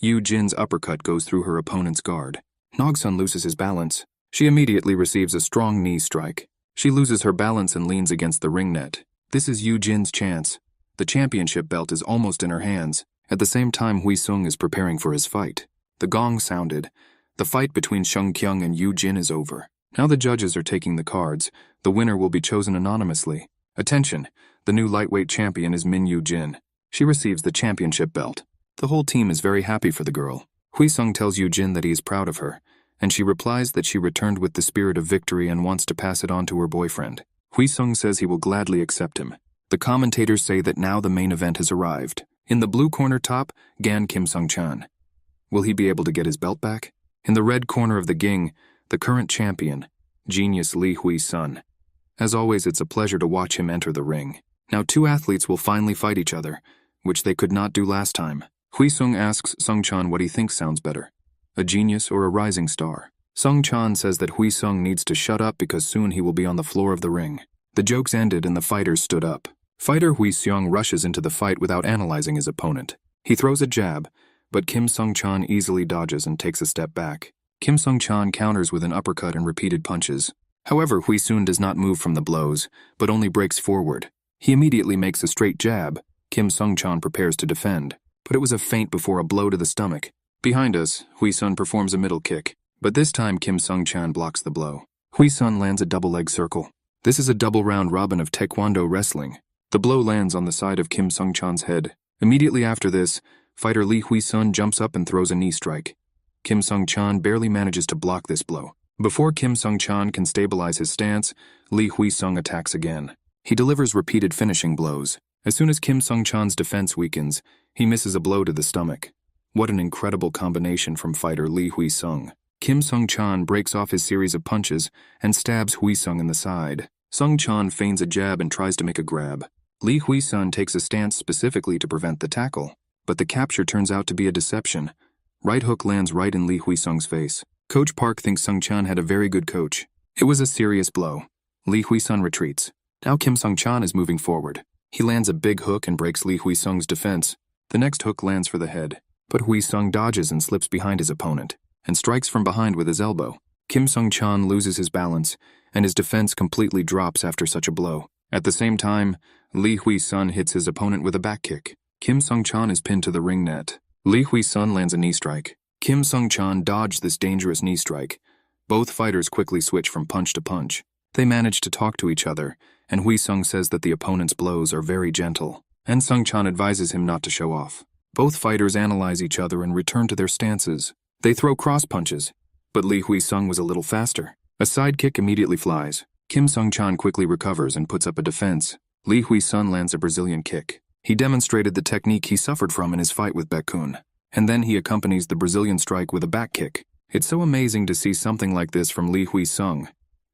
Yu Jin's uppercut goes through her opponent's guard. Nogsun loses his balance. She immediately receives a strong knee strike. She loses her balance and leans against the ring net. This is Yu Jin's chance. The championship belt is almost in her hands. At the same time, Hui Sung is preparing for his fight. The gong sounded. The fight between Seung-kyung and Yu Jin is over. Now the judges are taking the cards. The winner will be chosen anonymously. Attention! The new lightweight champion is Min Yu Jin. She receives the championship belt. The whole team is very happy for the girl. Hui Sung tells Yu Jin that he is proud of her, and she replies that she returned with the spirit of victory and wants to pass it on to her boyfriend. Hui Sung says he will gladly accept him. The commentators say that now the main event has arrived. In the blue corner top, Gan Kim Sung-chan. Will he be able to get his belt back? In the red corner of the ging, the current champion, genius Lee Hui-sun. As always, it's a pleasure to watch him enter the ring. Now 2 athletes will finally fight each other, which they could not do last time. Hui Sung asks Sung-chan what he thinks sounds better, a genius or a rising star. Sung-chan says that Hui Sung needs to shut up because soon he will be on the floor of the ring. The jokes ended and the fighters stood up. Fighter Hui Sung rushes into the fight without analyzing his opponent. He throws a jab, but Kim Sung-chan easily dodges and takes a step back. Kim Sung-chan counters with an uppercut and repeated punches. However, Hui Sun does not move from the blows, but only breaks forward. He immediately makes a straight jab. Kim Sung-chan prepares to defend, but it was a feint before a blow to the stomach. Behind us, Hui Sun performs a middle kick, but this time Kim Sung-chan blocks the blow. Hui Sun lands a double leg circle. This is a double round robin of Taekwondo wrestling. The blow lands on the side of Kim Sung-chan's head. Immediately after this, fighter Lee Hui-sun jumps up and throws a knee strike. Kim Sung-chan barely manages to block this blow. Before Kim Sung-chan can stabilize his stance, Lee Hui-sung attacks again. He delivers repeated finishing blows. As soon as Kim Sung-chan's defense weakens, he misses a blow to the stomach. What an incredible combination from fighter Lee Hui-sung. Kim Sung-chan breaks off his series of punches and stabs Hui-sung in the side. Sung-chan feigns a jab and tries to make a grab. Lee Hui-sun takes a stance specifically to prevent the tackle, but the capture turns out to be a deception. Right hook lands right in Lee Hui-sung's face. Coach Park thinks Sung-chan had a very good coach. It was a serious blow. Lee Hui-sun retreats. Now Kim Sung-chan is moving forward. He lands a big hook and breaks Lee Hui-sung's defense. The next hook lands for the head, but Hui-sung dodges and slips behind his opponent, and strikes from behind with his elbow. Kim Sung-chan loses his balance, and his defense completely drops after such a blow. At the same time, Lee Hui-sun hits his opponent with a back kick. Kim Sung-chan is pinned to the ring net. Lee Hui-sun lands a knee strike. Kim Sung-chan dodged this dangerous knee strike. Both fighters quickly switch from punch to punch. They manage to talk to each other, and Hui-sung says that the opponent's blows are very gentle, and Sung-chan advises him not to show off. Both fighters analyze each other and return to their stances. They throw cross punches, but Li Hui-sung was a little faster. A side kick immediately flies. Kim Sung-chan quickly recovers and puts up a defense. Li Hui-sun lands a Brazilian kick. He demonstrated the technique he suffered from in his fight with Baekun, and then he accompanies the Brazilian strike with a back kick. It's so amazing to see something like this from Li Hui-sung.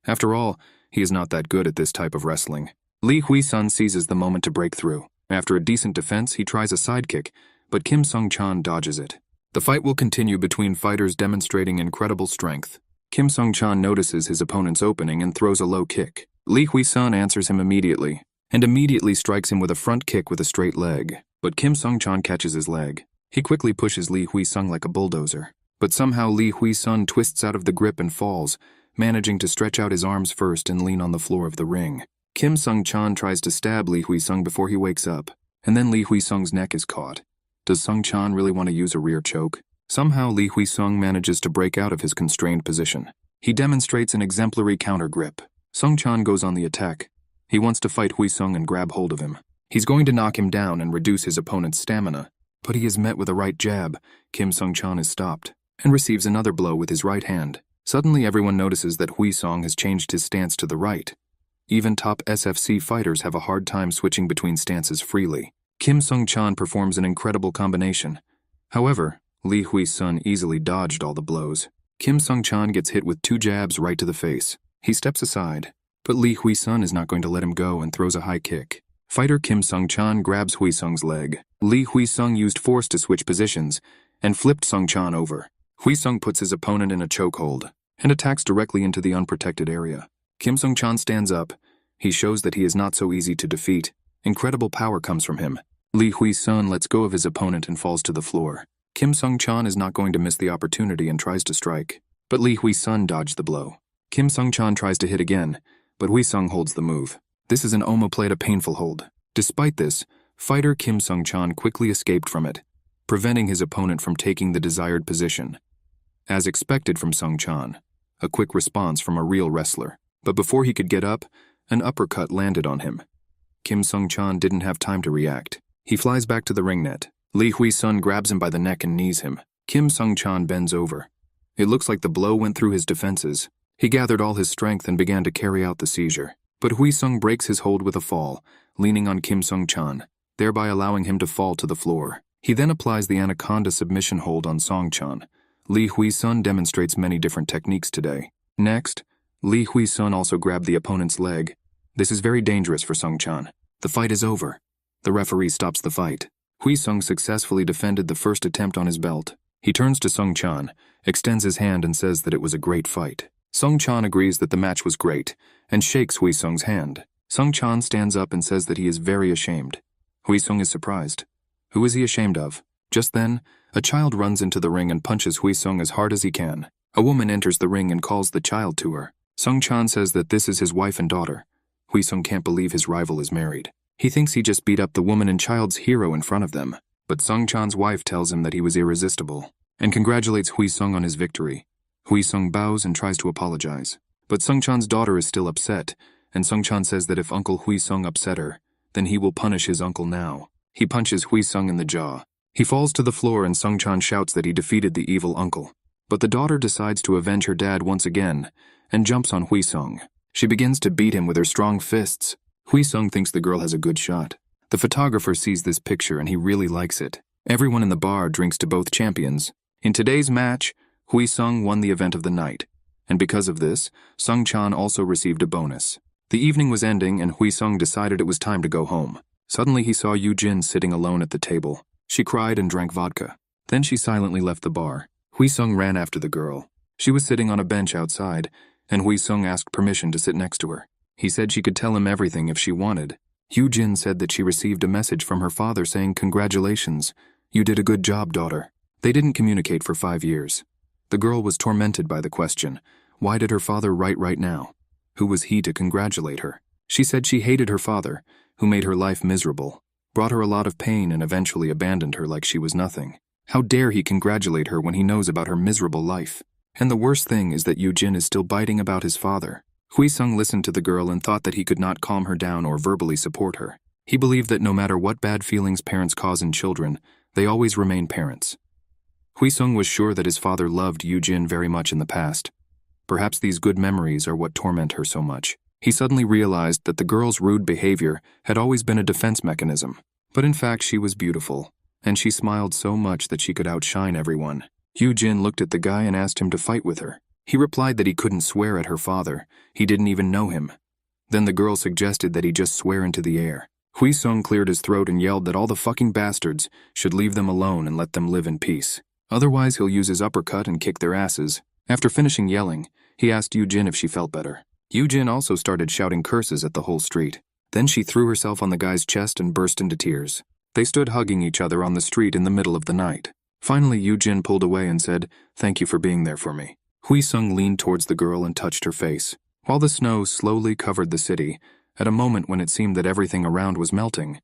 After all, he is not that good at this type of wrestling. Li Hui-sun seizes the moment to break through. After a decent defense, he tries a side kick, but Kim Sung-chan dodges it. The fight will continue between fighters demonstrating incredible strength. Kim Sung-chan notices his opponent's opening and throws a low kick. Li Hui-sun answers him immediately, and immediately strikes him with a front kick with a straight leg. But Kim Sung-chan catches his leg. He quickly pushes Li Hui-sung like a bulldozer. But somehow Li Hui-sun twists out of the grip and falls, managing to stretch out his arms first and lean on the floor of the ring. Kim Sung-chan tries to stab Li Hui-sung before he wakes up, and then Li Hui-sung's neck is caught. Does Sung-chan really want to use a rear choke? Somehow Li Hui-sung manages to break out of his constrained position. He demonstrates an exemplary counter grip. Sung-chan goes on the attack. He wants to fight Hui-sung and grab hold of him. He's going to knock him down and reduce his opponent's stamina, but he is met with a right jab. Kim Sung-chan is stopped and receives another blow with his right hand. Suddenly everyone notices that Hui-sung has changed his stance to the right. Even top SFC fighters have a hard time switching between stances freely. Kim Sung-chan performs an incredible combination. However, Li Hui-sun easily dodged all the blows. Kim Sung-chan gets hit with 2 jabs right to the face. He steps aside, but Li Hui-sun is not going to let him go and throws a high kick. Fighter Kim Sung-chan grabs Hui-sung's leg. Li Hui-sung used force to switch positions and flipped Sung-chan over. Hui-sung puts his opponent in a chokehold and attacks directly into the unprotected area. Kim Sung-chan stands up. He shows that he is not so easy to defeat. Incredible power comes from him. Li Hui-sun lets go of his opponent and falls to the floor. Kim Sung-chan is not going to miss the opportunity and tries to strike, but Li Hui-sun dodged the blow. Kim Sung-chan tries to hit again, but Hui-sung holds the move. This is an omoplate, painful hold. Despite this, fighter Kim Sung-chan quickly escaped from it, preventing his opponent from taking the desired position. As expected from Sung-chan, a quick response from a real wrestler. But before he could get up, an uppercut landed on him. Kim Sung-chan didn't have time to react. He flies back to the ring net. Li Hui-sun grabs him by the neck and knees him. Kim Sung-chan bends over. It looks like the blow went through his defenses. He gathered all his strength and began to carry out the seizure. But Hui-sung breaks his hold with a fall, leaning on Kim Sung-chan, thereby allowing him to fall to the floor. He then applies the anaconda submission hold on Sung-chan. Li Hui-sun demonstrates many different techniques today. Next, Li Hui-sun also grabbed the opponent's leg. This is very dangerous for Sung-chan. The fight is over. The referee stops the fight. Hui-sung successfully defended the first attempt on his belt. He turns to Sung-chan, extends his hand and says that it was a great fight. Sung-chan agrees that the match was great and shakes Hui-sung's hand. Sung-chan stands up and says that he is very ashamed. Hui-sung is surprised. Who is he ashamed of? Just then, a child runs into the ring and punches Hui-sung as hard as he can. A woman enters the ring and calls the child to her. Sung-chan says that this is his wife and daughter. Hui-sung can't believe his rival is married. He thinks he just beat up the woman and child's hero in front of them. But Sung-chan's wife tells him that he was irresistible and congratulates Hui-sung on his victory. Hui-sung bows and tries to apologize. But Sung-chan's daughter is still upset, and Sung-chan says that if Uncle Hui-sung upset her, then he will punish his uncle now. He punches Hui-sung in the jaw. He falls to the floor and Sung-chan shouts that he defeated the evil uncle. But the daughter decides to avenge her dad once again and jumps on Hui-sung. She begins to beat him with her strong fists. Hui-sung thinks the girl has a good shot. The photographer sees this picture and he really likes it. Everyone in the bar drinks to both champions. In today's match, Hui-sung won the event of the night, and because of this, Sung-chan also received a bonus. The evening was ending and Hui-sung decided it was time to go home. Suddenly he saw Yu-jin sitting alone at the table. She cried and drank vodka. Then she silently left the bar. Hui-sung ran after the girl. She was sitting on a bench outside, and Hui-sung asked permission to sit next to her. He said she could tell him everything if she wanted. Yu-jin said that she received a message from her father saying, "Congratulations, you did a good job, daughter." They didn't communicate for 5 years. The girl was tormented by the question, why did her father write right now? Who was he to congratulate her? She said she hated her father, who made her life miserable, brought her a lot of pain and eventually abandoned her like she was nothing. How dare he congratulate her when he knows about her miserable life? And the worst thing is that Yu-jin is still biting about his father. Hui-sung listened to the girl and thought that he could not calm her down or verbally support her. He believed that no matter what bad feelings parents cause in children, They always remain parents. Hui Sung was sure that his father loved Yu Jin very much in the past. Perhaps these good memories are what torment her so much. He suddenly realized that the girl's rude behavior had always been a defense mechanism. But in fact, she was beautiful, and she smiled so much that she could outshine everyone. Yu Jin looked at the guy and asked him to fight with her. He replied that he couldn't swear at her father. He didn't even know him. Then the girl suggested that he just swear into the air. Hui Sung cleared his throat and yelled that all the fucking bastards should leave them alone and let them live in peace. Otherwise, he'll use his uppercut and kick their asses. After finishing yelling, he asked Yu Jin if she felt better. Yu Jin also started shouting curses at the whole street. Then she threw herself on the guy's chest and burst into tears. They stood hugging each other on the street in the middle of the night. Finally, Yu Jin pulled away and said, "Thank you for being there for me." Hui Sung leaned towards the girl and touched her face. While the snow slowly covered the city, at a moment when it seemed that everything around was melting,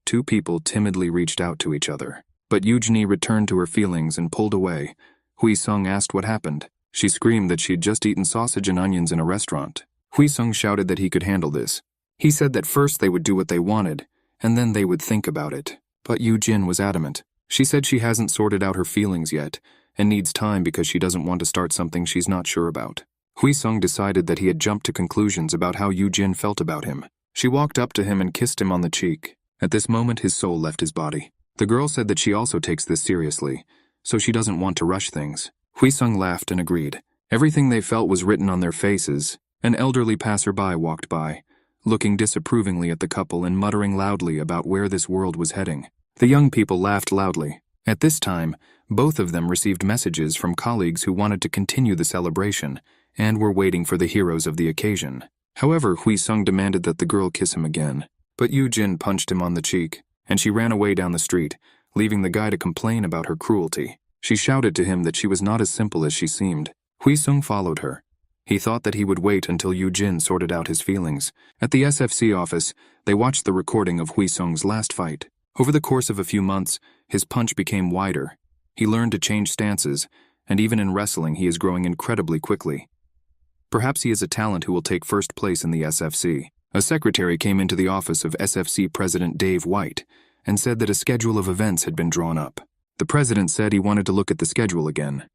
two people timidly reached out to each other. But Eugenie returned to her feelings and pulled away. Hui Sung asked what happened. She screamed that she'd just eaten sausage and onions in a restaurant. Hui Sung shouted that he could handle this. He said that first they would do what they wanted, and then they would think about it. But Yu Jin was adamant. She said she hasn't sorted out her feelings yet, and needs time because she doesn't want to start something she's not sure about. Hui Sung decided that he had jumped to conclusions about how Yu Jin felt about him. She walked up to him and kissed him on the cheek. At this moment, his soul left his body. The girl said that she also takes this seriously, so she doesn't want to rush things. Hui Sung laughed and agreed. Everything they felt was written on their faces. An elderly passerby walked by, looking disapprovingly at the couple and muttering loudly about where this world was heading. The young people laughed loudly. At this time, both of them received messages from colleagues who wanted to continue the celebration and were waiting for the heroes of the occasion. However, Hui Sung demanded that the girl kiss him again. But Yu Jin punched him on the cheek, and she ran away down the street, leaving the guy to complain about her cruelty. She shouted to him that she was not as simple as she seemed. Hui Sung followed her. He thought that he would wait until Yu Jin sorted out his feelings. At the SFC office, they watched the recording of Hui Sung's last fight. Over the course of a few months, his punch became wider. He learned to change stances, and even in wrestling he is growing incredibly quickly. Perhaps he is a talent who will take first place in the SFC. A secretary came into the office of SFC President Dave White and said that a schedule of events had been drawn up. The president said he wanted to look at the schedule again.